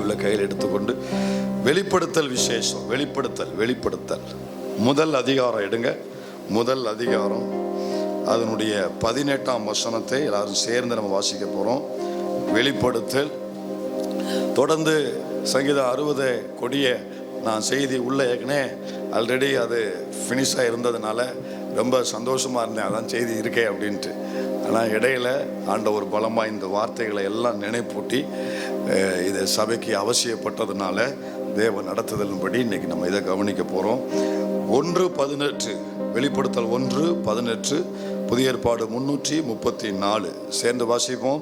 பைபிளை கையில் எடுத்துக்கொண்டு வெளிப்படுத்தல் விசேஷம், வெளிப்படுத்தல் முதல் அதிகாரம் எடுங்க. முதல் அதிகாரம் அதனுடைய 18ஆம் வசனத்தை எல்லாரும் சேர்ந்து நம்ம வாசிக்க போகிறோம். வெளிப்படுத்தல். தொடர்ந்து சங்கீதம் 60 கொடிய நான் செய்தி உள்ள ஏற்கனவே ஆல்ரெடி அது ஃபினிஷாக இருந்ததுனால ரொம்ப சந்தோஷமாக இருந்தேன், அதான் செய்தி இருக்கே அப்படின்ட்டு. ஆனால் இடையில ஆண்டவர் பலமாக இந்த வார்த்தைகளை எல்லாம் நினைப்பூட்டி இதை சபைக்கு அவசியப்பட்டதுனால தேவ நடத்துதலின்படி இன்னைக்கு நம்ம இதை கவனிக்க போகிறோம். 1:18 வெளிப்படுத்தல் 1:18 புதிய ஏற்பாடு 334 சேர்ந்து வாசிப்போம்.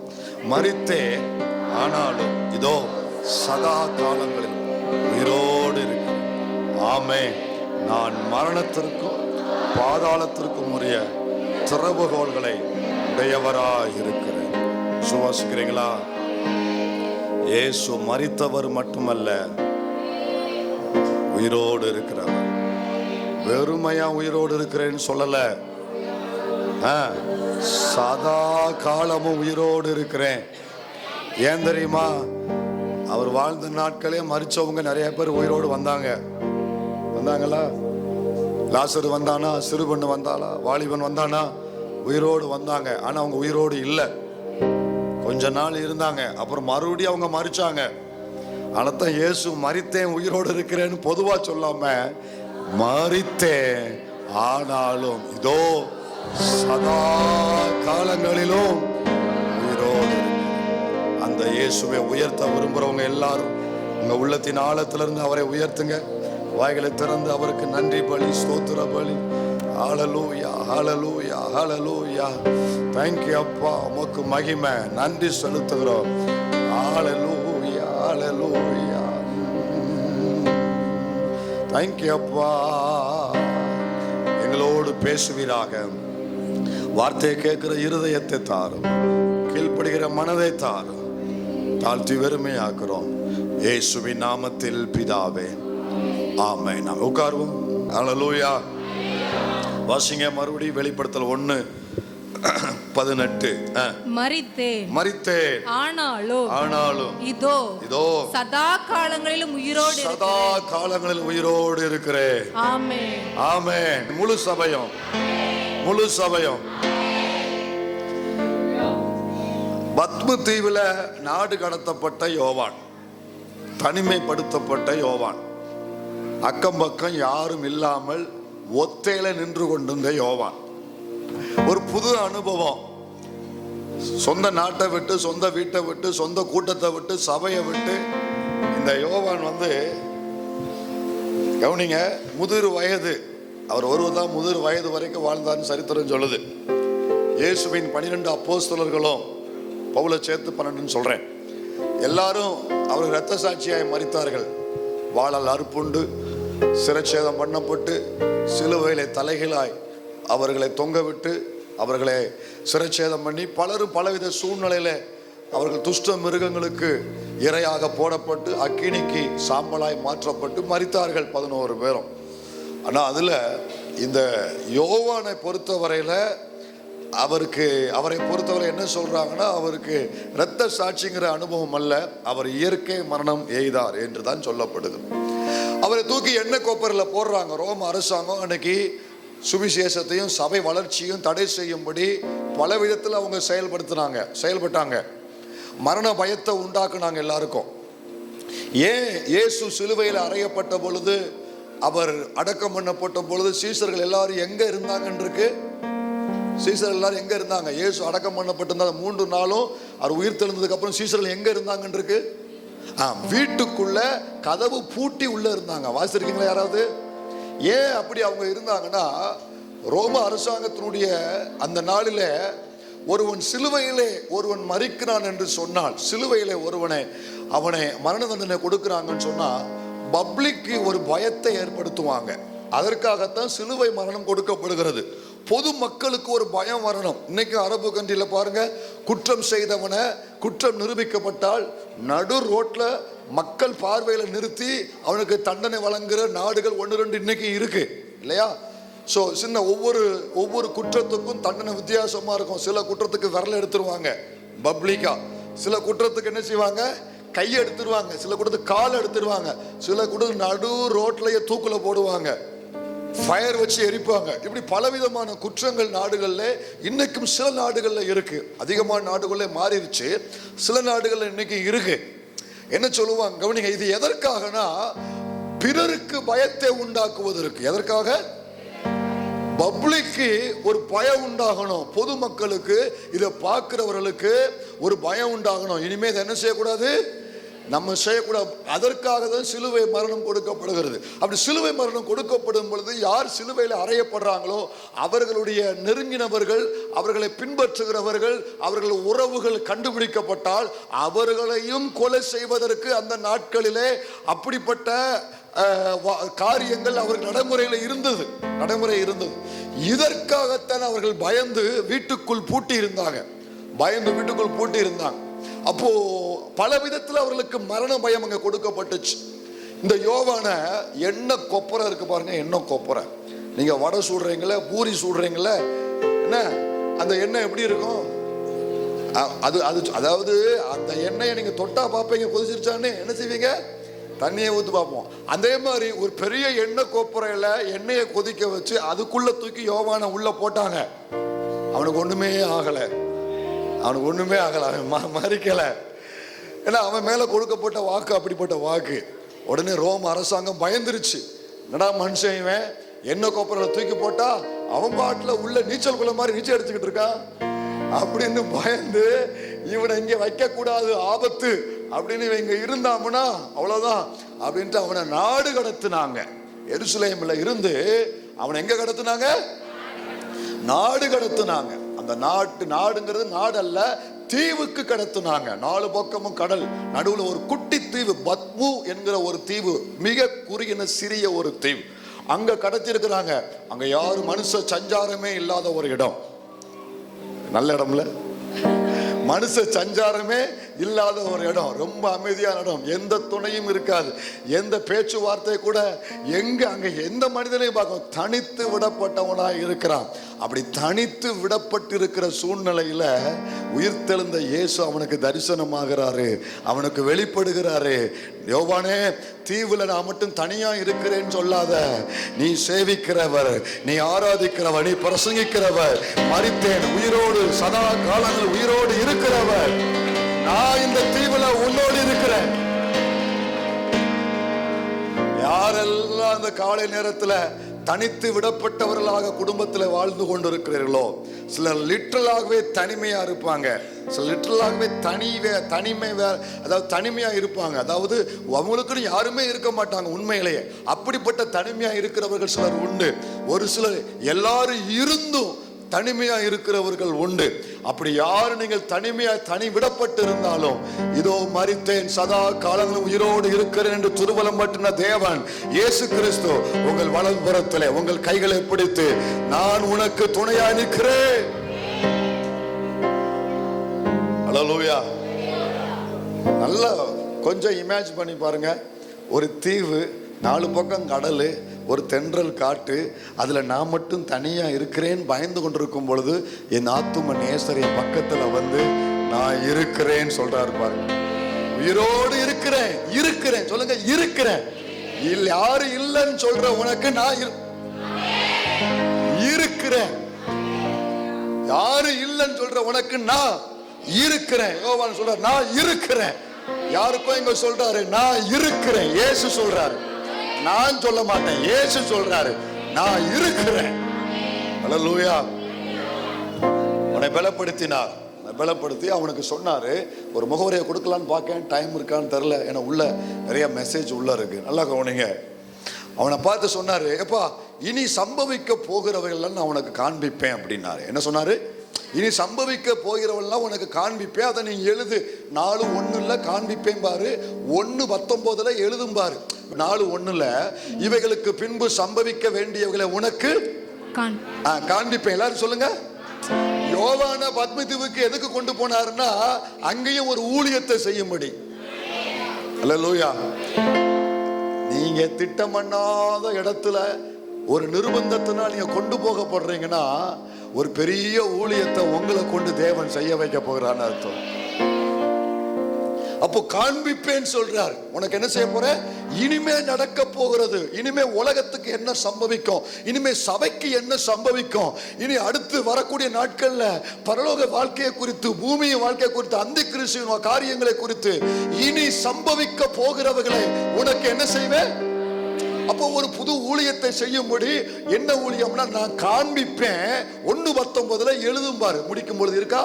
மரித்தே ஆனாலும் இதோ சதா காலங்களில் உயிரோடு இருக்கு. ஆமே, நான் மரணத்திற்கும் பாதாளத்திற்கும் உரிய திறவுகோல்களை உடையவராய் இருக்கிறேன். சுவாசிக்கிறீங்களா? இயேசு மரித்தவர் மட்டுமல்ல, உயிரோடு இருக்கிறார். வெறுமையா உயிரோடு இருக்கிறேன்னு சொல்லல, சதா காலமும் உயிரோடு இருக்கிறேன். ஏன் தெரியுமா? அவர் வாழ்ந்த நாட்களே மரிச்சவங்க நிறைய பேர் உயிரோடு வந்தாங்களா? லாசரு வந்தானா? சிறுபெண்ணு வந்தாளா? வாலிபன் வந்தானா? உயிரோடு வந்தாங்க. ஆனா அவங்க உயிரோடு இல்லை. கொஞ்ச நாள் இருந்தாங்க, அப்புறம் மறுபடியும் அவங்க மரிச்சாங்க. ஆனத்தான் இயேசு மரித்தேன் உயிரோடு இருக்கிறேன்னு பொதுவா சொல்லாம, மரித்தேன் ஆனாலும் இதோ சதா காலங்களிலும் உயிரோடு. அந்த இயேசுவை உயர்த்த விரும்புறவங்க எல்லாரும் உங்க உள்ளத்தின் ஆழத்திலிருந்து அவரை உயர்த்துங்க. வாய்களை திறந்து அவருக்கு நன்றி பலி, ஸ்தோத்திர பலி. ஹல்லேலூயா, ஹல்லேலூயா, ஹல்லேலூயா. தேங்க்யூ அப்பா, உமக்கு மகிமை, நன்றி செலுத்துகிறோம். ஹல்லேலூயா, ஹல்லேலூயா. தேங்க்யூ அப்பா. எங்களோடு பேசுவீராக. வார்த்தையை கேட்கிற இருதயத்தை தாரும், கீழ்ப்படுகிற மனதை தாரும். தாழ்த்தி வெறுமையாக்குறோம் இயேசுவின் நாமத்தில் பிதாவே, ஆமென். நாம் உட்காருவோம். ஹல்லேலூயா. வாசிங்க மறுபடியும் வெளிப்படுத்தல் 1:18. மரித்தேன் ஆனாலும் இதோ சதா காலங்களிலும் உயிரோடு இருக்கிறேன். ஆமென், ஆமென். முழு சபையும் பத்ம தீவுல நாடு கடத்தப்பட்ட யோவான், தனிமைப்படுத்தப்பட்ட யோவான், அக்கம் பக்கம் யாரும் இல்லாமல் ஒத்தையில நின்று கொண்டிருந்த யோவான். ஒரு புது அனுபவம். சொந்த நாட்டை விட்டு, சொந்த வீட்டை விட்டு, சொந்த கூட்டத்தை விட்டு, சபையை விட்டு இந்த யோவான் கவனிங்க, முதிர் வயது. அவர் ஒருவர்தான் முதிர் வயது வரைக்கும் வாழ்ந்தார்னு சரித்திரம் சொல்லுது. இயேசுவின் 12 அப்போஸ்தலர்களும் பவுலை சேர்த்து 12ன்னு சொல்றேன், எல்லாரும் அவர் இரத்த சாட்சியாய் மரித்தார்கள். வாளால் அறுப்புண்டு, சிரச்சேதம் பண்ணப்பட்டு, சிலுவையிலே தலைகளாய் அவர்களை தொங்க விட்டு, அவர்களை சிரச்சேதம் பண்ணி, பலரும் பலவித சூழ்நிலையில அவர்கள் துஷ்ட மிருகங்களுக்கு இரையாக போடப்பட்டு, அக்கினிக்கு சாம்பலாய் மாற்றப்பட்டு மரித்தார்கள் 11 பேரும். ஆனா அதுல இந்த யோவானை பொறுத்தவரையில அவரை பொறுத்தவரை என்ன சொல்றாங்கன்னா, அவருக்கு இரத்த சாட்சிங்கிற அனுபவம் அல்ல, அவர் இயற்கை மரணம் எய்தார் என்று தான் சொல்லப்படுது. அவரை தூக்கி எண்ணெய் கோப்பரில் போடுறாங்க. ரோம அரசாங்கம் அன்னைக்கு சுவிசேஷத்தையும் சபை வளர்ச்சியும் தடை செய்யும்படி பல விதத்தில் அவங்க செயல்பட்டாங்க. மரண பயத்தை உண்டாக்குனாங்க எல்லாருக்கும். ஏன் இயேசு சிலுவையில் அறையப்பட்ட பொழுது, அவர் அடக்கம் பண்ணப்பட்ட பொழுது சீசர்கள் எல்லாரும் எங்க இருந்தாங்கன்னு சீசர்கள் எல்லாரும் எங்க இருந்தாங்க? இயேசு அடக்கம் பண்ணப்பட்டிருந்த 3 நாளும் அவர் உயிர் தெழுந்ததுக்கு அப்புறம் சீசர்கள் எங்க இருந்தாங்கன்னு வீட்டுக்குள்ள கதவு பூட்டி உள்ள இருந்தாங்க. வாசிச்சிருக்கீங்களா யாராவது? ஏன் அப்படி அவங்க இருந்தாங்கன்னா, ரோம அரசாங்கத்தினுடைய அந்த நாளில ஒருவன் சிலுவையிலே ஒருவன் மரிக்கிறான் என்று சொன்னால், சிலுவையிலே அவனை மரண தண்டனை கொடுக்கிறாங்கன்னு சொன்னா பப்ளிக்கு ஒரு பயத்தை ஏற்படுத்துவாங்க. அதற்காகத்தான் சிலுவை மரணம் கொடுக்கப்படுகிறது. பொது மக்களுக்கு ஒரு பயம் வரணும். இன்னைக்கு அரபு கண்ட்ரியில பாருங்க, குற்றம் செய்தவனை குற்றம் நிரூபிக்கப்பட்டால் நடு ரோட்ல மக்கள் பார்வையில நிறுத்தி அவனுக்கு தண்டனை வழங்குற நாடுகள் 1-2 இன்னைக்கு இருக்கு இல்லையா? ஸோ சின்ன ஒவ்வொரு குற்றத்துக்கும் தண்டனை வித்தியாசமா இருக்கும். சில குற்றத்துக்கு விரல எடுத்துருவாங்க பப்ளிக்கா, சில குற்றத்துக்கு என்ன செய்வாங்க, கையை எடுத்துருவாங்க, சில கூட்டத்துக்கு கால் எடுத்துருவாங்க, சில கூட்டத்துக்கு நடு ரோட்லயே தூக்குல போடுவாங்க, ஃபயர் வச்சு எரிப்பாங்க. இப்படி பலவிதமான குற்றங்கள் நாடுகள்ல இன்னைக்கும் சில நாடுகள்ல இருக்கு. அதிகமான நாடுகள்ல மாறிடுச்சு, சில நாடுகள்ல இன்னைக்கு இருக்கு. என்ன சொல்லுவாங்க கவனிங்க, இது எதற்காகனா பிறருக்கு பயத்தை உண்டாக்குவதற்கு. எதற்காக? பப்ளிக்கு ஒரு பயம் உண்டாகணும், பொதுமக்களுக்கு இதை பார்க்கிறவர்களுக்கு ஒரு பயம் உண்டாகணும். இனிமே இதை என்ன செய்யக்கூடாது, நம்ம செய்யக்கூடாது. அதற்காக தான் சிலுவை மரணம் கொடுக்கப்படுகிறது. அப்படி சிலுவை மரணம் கொடுக்கப்படும் பொழுது யார் சிலுவையில் அறையப்படுறாங்களோ அவர்களுடைய நெருங்கினவர்கள், அவர்களை பின்பற்றுகிறவர்கள், அவர்கள் உறவுகள் கண்டுபிடிக்கப்பட்டால் அவர்களையும் கொலை செய்வதற்கு அந்த நாட்களிலே அப்படிப்பட்ட காரியங்கள் அவர் நடைமுறை இருந்தது. இதற்காகத்தான் அவர்கள் பயந்து வீட்டுக்குள் பூட்டி இருந்தாங்க. அப்போ பல விதத்தில் அவர்களுக்கு மரண பயம் அங்க கொடுக்கப்பட்டுச்சு. இந்த யோவான எண்ணெய் கொப்பரை இருக்கு பாருங்க, எண்ணெய் கொப்பரை. நீங்க வடை சுடுறீங்களே, பூரி சுடுறீங்களே, என்ன அந்த எண்ணெய் எப்படி இருக்கும்? அதாவது அந்த எண்ணெயை நீங்க தொட்டா பார்ப்பீங்க, கொதிச்சிருச்சான்னு என்ன செய்வீங்க? தண்ணியை ஊற்றி பார்ப்போம். அதே மாதிரி ஒரு பெரிய எண்ணெய் கோப்பரையில எண்ணெயை கொதிக்க வச்சு அதுக்குள்ள தூக்கி யோவானை உள்ள போட்டாங்க. அவனுக்கு ஒண்ணுமே ஆகல, அவன் மறிக்கல. ஏன்னா அவன் மேல கொடுக்கப்பட்ட வாக்கு அப்படிப்பட்ட வாக்கு. உடனே ரோம் அரசாங்கம் பயந்துருச்சு. என்னடா மனுஷன் இவன் எண்ணெய் கோப்பரையில தூக்கி போட்டா அவன் பாட்டுல உள்ள நீச்சல் குள்ள மாதிரி நீச்சல் அடிச்சுக்கிட்டு இருக்கான் அப்படின்னு பயந்து இவனை இங்க வைக்க கூடாது, ஆபத்து அப்படின்னு இவங்க இருந்தாமுன்னா அவ்வளவுதான் அப்படின்ட்டு அவனை நாடு கடத்தினாங்க. எருசலேம்ல இருந்து அவனை எங்க கடத்தினாங்க? நாடு கடத்தினாங்க. அந்த நாடுங்கிறது நாடு அல்ல, தீவுக்கு கடத்தினாங்க. 4 பக்கமும் கடல், நடுவுல ஒரு குட்டி தீவு பத்மு என்கிற ஒரு தீவு, மிக குறுகின சிறிய ஒரு தீவு. அங்க கடத்தி இருக்கிறாங்க. அங்க யாரும் மனுஷ சஞ்சாரமே இல்லாத ஒரு இடம். நல்ல இடம்ல, மனுஷ சஞ்சாரமே இல்லாத ஒரு இடம், ரொம்ப அமைதியான இடம், எந்த துணையும் இருக்காது, எந்த பேச்சுவார்த்தை கூட அங்க எந்த மனிதனையும் பார்க்க, தனித்து விடப்பட்டவனா இருக்கிறான். அப்படி தனித்து விடப்பட்டு இருக்கிற சூழ்நிலையில உயிர்த்தெழுந்த இயேசு அவனுக்கு தரிசனமாகிறாரு, அவனுக்கு வெளிப்படுகிறாரு. யோவானே, தீவுல நான் மட்டும் தனியா இருக்கிறேன்னு சொல்லாத, நீ சேவிக்கிறவர், நீ ஆராதிக்கிறவர், நீ பிரசங்கிக்கிறவர், மரித்தேன் உயிரோடு சதா காலங்கள் உயிரோடு இருக்கிறவர், நான் இந்த தீவுல உன்னோடு இருக்கிறேன். யாரெல்லாம் அந்த காலை நேரத்துல தனித்து விடப்பட்டவர்களாக குடும்பத்தில் வாழ்ந்து கொண்டிருக்கிறீர்களோ, சிலர் லிட்டரலாகவே தனிமையா இருப்பாங்க, சில லிட்டரலாகவே தனிமை அதாவது தனிமையா இருப்பாங்க. அதாவது அவங்களுக்குன்னு யாருமே இருக்க மாட்டாங்க உண்மையிலேயே. அப்படிப்பட்ட தனிமையா இருக்கிறவர்கள் சிலர் உண்டு. ஒரு சிலர் எல்லாரும் இருந்தும் தனிமையா இருக்கிறவர்கள் உண்டு. அப்படி யாரு நீங்கள் தனி விடப்பட்டு இருந்தாலும், இதோ மரித்தேன் சதா காலங்களும் உயிரோடு இருக்கிறேன் என்று திருவலம் பற்றின தேவன் இயேசு கிறிஸ்து உங்கள் வலதுபுறத்திலே உங்கள் கைகளை பிடித்து, நான் உனக்கு துணையா நிற்கிறேன். அல்லேலூயா. நல்லா கொஞ்சம் இமேஜின் பண்ணி பாருங்க. ஒரு தீவு, 4 பக்கம் கடல், ஒரு தென்றல் காட்டு, அதுல நான் மட்டும் தனியா இருக்கிறேன் பயந்து கொண்டிருக்கும் பொழுது என் ஆத்தும நேசர் என் பக்கத்துல வந்து நான் இருக்கிறேன் சொல்றாரு பாருங்க. உயிரோடு இருக்கிறேன் சொல்லுங்க, இருக்கிறேன். யாரு இல்லைன்னு சொல்ற உனக்கு நான் இருக்கிறேன். யாரு இல்லைன்னு சொல்ற உனக்கு நான் இருக்கிறேன். யோவான் சொல்றாரு நான் இருக்கிறேன். யாருக்கும் இங்க சொல்றாரு நான் இருக்கிறேன். இயேசு சொல்றாரு, நான் சொல்ல மாட்டேன், இயேசு சொல்றாரு நான் இருக்கிறேன். அல்லேலூயா. அவனை பலப்படுத்தினார். பலப்படுத்தி அவனுக்கு சொன்னாரு, ஒரு முகவரியை கொடுக்கலான்னு பார்க்கேன், டைம் இருக்கான்னு தெரியல, ஏன்னா உள்ள நிறைய மெசேஜ் உள்ள இருக்கு, நல்லா கவனிங்க. அவனை பார்த்து சொன்னாரு, எப்பா இனி சம்பவிக்க போகிறவர்கள் நான் உனக்கு காண்பிப்பேன் அப்படின்னாரு. என்ன சொன்னாரு? இனி சம்பவிக்க போகிறவெல்லாம் உனக்கு காண்பிப்பேன், அதை நீ எழுது. 4:1 காண்பிப்பேன் பாரு, 1:19 எழுதும் பாரு. 4:1 இவைகளுக்கு பின்பு சம்பவிக்க வேண்டியவர்களை உனக்கு காண்பிப்பேன். எல்லாரும் சொல்லுங்க. யோவான பத்மதீவுக்கு எதுக்கு கொண்டு போனாருன்னா, அங்கேயும் ஒரு ஊழியத்தை செய்யும்படி. அல்லேலூயா. நீங்க திட்டம் பண்ணாத இடத்துல ஒரு நிர்பந்தத்தினால் நீங்க கொண்டு போகப்படுறீங்கன்னா, ஒரு பெரிய ஊழியத்தை உங்களை கொண்டு தேவன் செய்ய வைக்க போகிறான்னு அர்த்தம். அப்போ காண்பிப்பேன் சொல்றார். உனக்கு என்ன செய்ய போற? இனிமே நடக்க போகிறது, இனிமே உலகத்துக்கு என்ன சம்பவிக்கும், இனிமே சபைக்கு என்ன சம்பவிக்கும், இனி அடுத்து வரக்கூடிய நாட்கள்ல பரலோக வாழ்க்கையை குறித்து, பூமியின் வாழ்க்கையை குறித்து, அந்த கிறிஸ்துவின் காரியங்களை குறித்து இனி சம்பவிக்க போகிறவர்களை உனக்கு என்ன செய்வேன்? அப்போ ஒரு புது ஊழியத்தை செய்யும்படி, என்ன ஊழியம்னா நான் காண்பிப்பேன். 1:19 எழுதும் பாரு, முடிக்கும் பொழுது இருக்கா,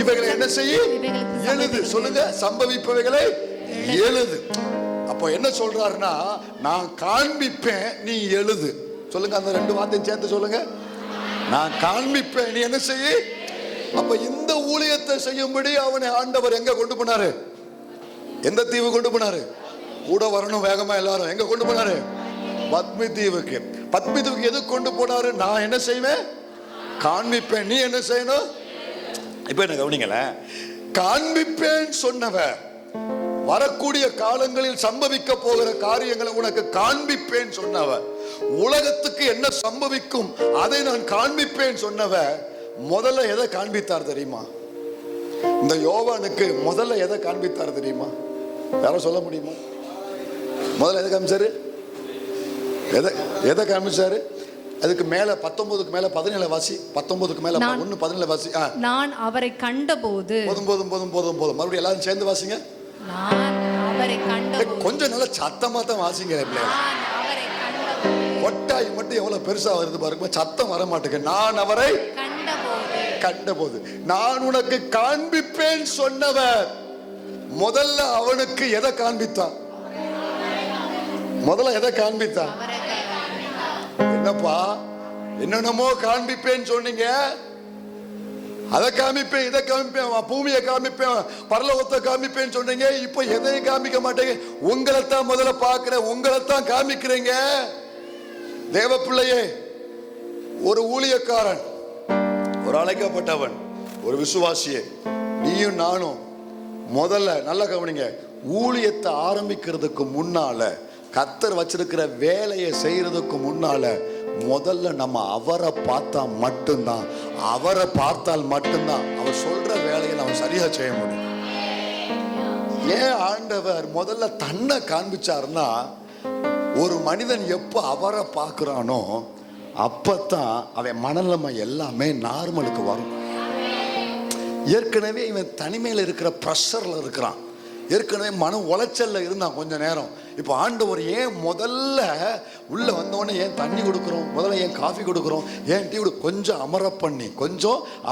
இவைகளை என்ன செய்ய எழுது. சொல்லுங்க, சம்பவிப்பவைகளை எழுது. அப்போ என்ன சொல்றாருன்னா, நான் காண்பிப்பேன், நீ எழுது. சொல்லுங்க, அந்த 2 வார்த்தையும் சேர்த்து சொல்லுங்க. நான் காண்பிப்பேன், நீ என்ன செய்ய. அப்ப இந்த ஊழியத்தை செய்யும்படி அவனை ஆண்டவர் எங்க கொண்டு போனாரு? எந்த தீவு கொண்டு போனாரு? கூட வரணும் வேகமா எல்லாரும். எங்க கொண்டு போனாரு? பத்மி தீவுக்கு. பத்மி தீவுக்கு எது கொண்டு போனாரு? நான் என்ன செய்வேன்? காண்பிப்பேன், நீ என்ன செய்யணும்? இப்ப என்ன கவனிங்கள, காண்பிப்பேன் சொன்னவ வரக்கூடிய காலங்களில் சம்பவிக்க போகிற காரியங்களை உனக்கு காண்பிப்பேன் சொன்னவ, உலகத்துக்கு என்ன சம்பவிக்கும் அதை நான் காண்பிப்பேன் சொன்னவ, முதல்ல எதை காண்பித்தார் தெரியுமா? இந்த யோவானுக்கு முதல்ல எதை காண்பித்தார் தெரியுமா? யாரும் சொல்ல முடியுமா? முதல்ல எதை காமிச்சாரு? எதை காமிச்சாரு? அதுக்கு மேல 19க்கு மேல 17 வாசி. 19க்கு மேல 1:17 வாசி. நான் அவரை கண்டபோது. போதும் மறுபடியும் எல்லாரும் சேர்ந்து வாசிங்க. நான் அவரை கண்டபோது. கொஞ்சம் நல்லா சத்தமா தான் வாசிங்க பிள்ளைங்க. கொட்டாய் மட்டும் எவ்வளவு பெருசா வருது பாருங்க, சத்தம் வர மாட்டேங்க. நான் அவரை கண்டபோது. நான் உனக்கு காண்பிப்பேன் சொன்னவர் முதல்ல அவனுக்கு எதை காண்பித்தான்? முதல்ல எதை காண்பித்தான்? என்னப்பா என்னென்னமோ காண்பிப்பேன்னு சொன்னீங்க, அதை காமிப்பேன், இதை காமிப்பேன், பூமியை காமிப்பேன், பரலோகத்தை காமிப்பேன்னு சொன்னீங்க. இப்போ எதையும் காமிக்க மாட்டேங்க. உங்களைத்தான் முதல்ல பார்க்கிறேன், உங்களைத்தான் காமிக்கிறீங்க. தேவ பிள்ளையே, ஒரு ஊழியக்காரன், ஒரு அழைக்கப்பட்டவன், ஒரு விசுவாசியே, நீயும் நானும் முதல்ல நல்ல கவனிங்க, ஊழியத்தை ஆரம்பிக்கிறதுக்கு முன்னால, கர்த்தர் வச்சிருக்கிற வேலையை செய்யறதுக்கு முன்னால முதல்ல நம்ம அவரை பார்த்தா மட்டும்தான், அவரை பார்த்தால் மட்டும்தான் அவர் சொல்ற வேலையை நம்ம சரியா செய்ய முடியும். ஏன் ஆண்டவர் முதல்ல தன்னை காண்பிச்சாருன்னா, ஒரு மனிதன் எப்போ அவரை பார்க்கிறானோ அப்பத்தான் அவன் மனநிலைமை எல்லாமே நார்மலுக்கு வரும். ஏற்கனவே இவன் தனிமையில் இருக்கிற ப்ரெஷர்ல இருக்கிறான், ஏற்கனவே மன உளைச்சல்ல இருந்தான் கொஞ்ச நேரம். இப்போ ஆண்டவர் ஏன் முதல்ல உள்ள வந்தோடனே ஏன் தண்ணி கொடுக்குறோம், முதல்ல ஏன் காஃபி கொடுக்குறோம், ஏன் டீ கொஞ்சம்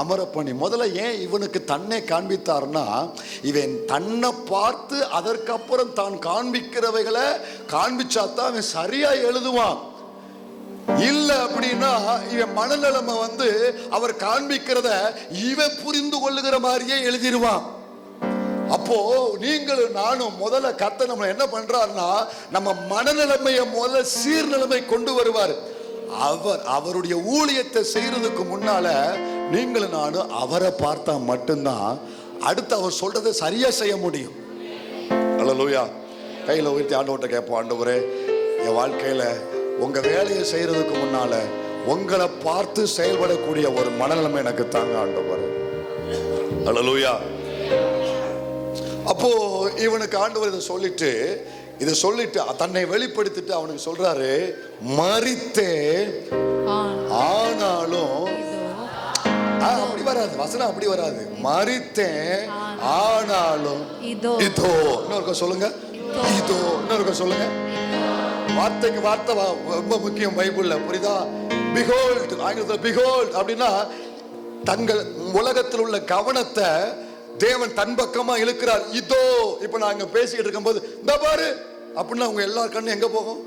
அமர பண்ணி முதல்ல ஏன் இவனுக்கு தன்னை காண்பித்தார்னா, இவன் தன்னை பார்த்து அதற்கப்புறம் தான் காண்பிக்கிறவைகளை காண்பிச்சாதான் அவன் சரியா எழுதுவான். இல்ல அப்படின்னா இவன் மனநிலைமை அவர் காண்பிக்கிறத இவன் புரிந்து கொள்ளுகிற மாதிரியே எழுதிடுவான். அப்போ நீங்களும் நானும் முதல்ல கர்த்தர் நம்ம என்ன பண்றாருன்னா, நம்ம மனநிலைமையை முதல்ல சீர்நிலைமை கொண்டு வருவார். அவருடைய ஊழியத்தை செய்யறதுக்கு முன்னால நீங்களும் நானும் அவரை பார்த்தா மட்டும்தான் அடுத்து அவர் சொல்றதை சரியா செய்ய முடியும். அல்லேலூயா. கையில உயர்த்தி ஆண்டவர்கிட்ட கேட்போம், ஆண்டவரே என் வாழ்க்கையில உங்க வேலையை செய்யறதுக்கு முன்னால உங்களை பார்த்து செயல்படக்கூடிய ஒரு மனநிலைமை எனக்கு தாங்க ஆண்டவரே. அல்லேலூயா. அப்போ இவனுக்கு ஆண்டவர் இதை சொல்லிட்டு தன்னை வெளிப்படுத்திட்டு அவனுக்கு சொல்றாரு, மரித்தே ஆனாலும், அப்படி வராது வசனம், அப்படி வராது. மரித்தேன் ஆனாலும் இதோ. இன்னொருக்க சொல்லுங்க, இதோ. இன்னொருக்க சொல்லுங்க. வார்த்தைக்கு வார்த்தை ரொம்ப முக்கியம் பைபிள்ல, புரியுதா? behold, ஆங்கிலத்தில் behold அப்படின்னா தங்கள் உலகத்தில் உள்ள கவனத்தை தேவன் தன் பக்கமா இழுக்கிறார். இதோ இப்ப நான் இங்க பேசிக்கிட்டு இருக்கும் போது இந்த பாரு அப்படின்னா உங்க எல்லா கண்ணும் எங்க போகும்?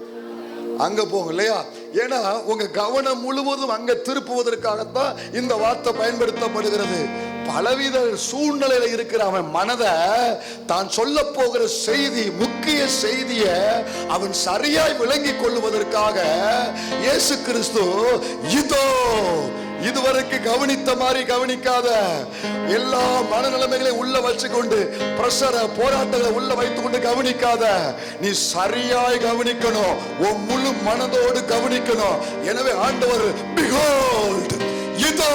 அங்க போகும் இல்லையா? ஏன்னா உங்க கவனம் முழுவதும் அங்க திருப்புவதற்காகத்தான் இந்த வார்த்தை பயன்படுத்தப்படுகிறது. பலவித சூழ்நிலையில இருக்கிற அவன் மனதை தான் சொல்ல போகிற செய்தி, முக்கிய செய்திய அவன் சரியாய் விளங்கிக் கொள்வதற்காக இயேசு கிறிஸ்து இதோ, இதுவரைக்கும் கவனித்த மாதிரி கவனிக்காத, எல்லா மனநிலைமைகளையும் உள்ள வச்சுக்கொண்டு பிரஷரை போராட்டங்களை உள்ள வைத்துக் கொண்டு கவனிக்காத, நீ சரியாய் கவனிக்கணும், உன் முழு மனதோடு கவனிக்கணும். எனவே ஆண்டவர் behold, இதோ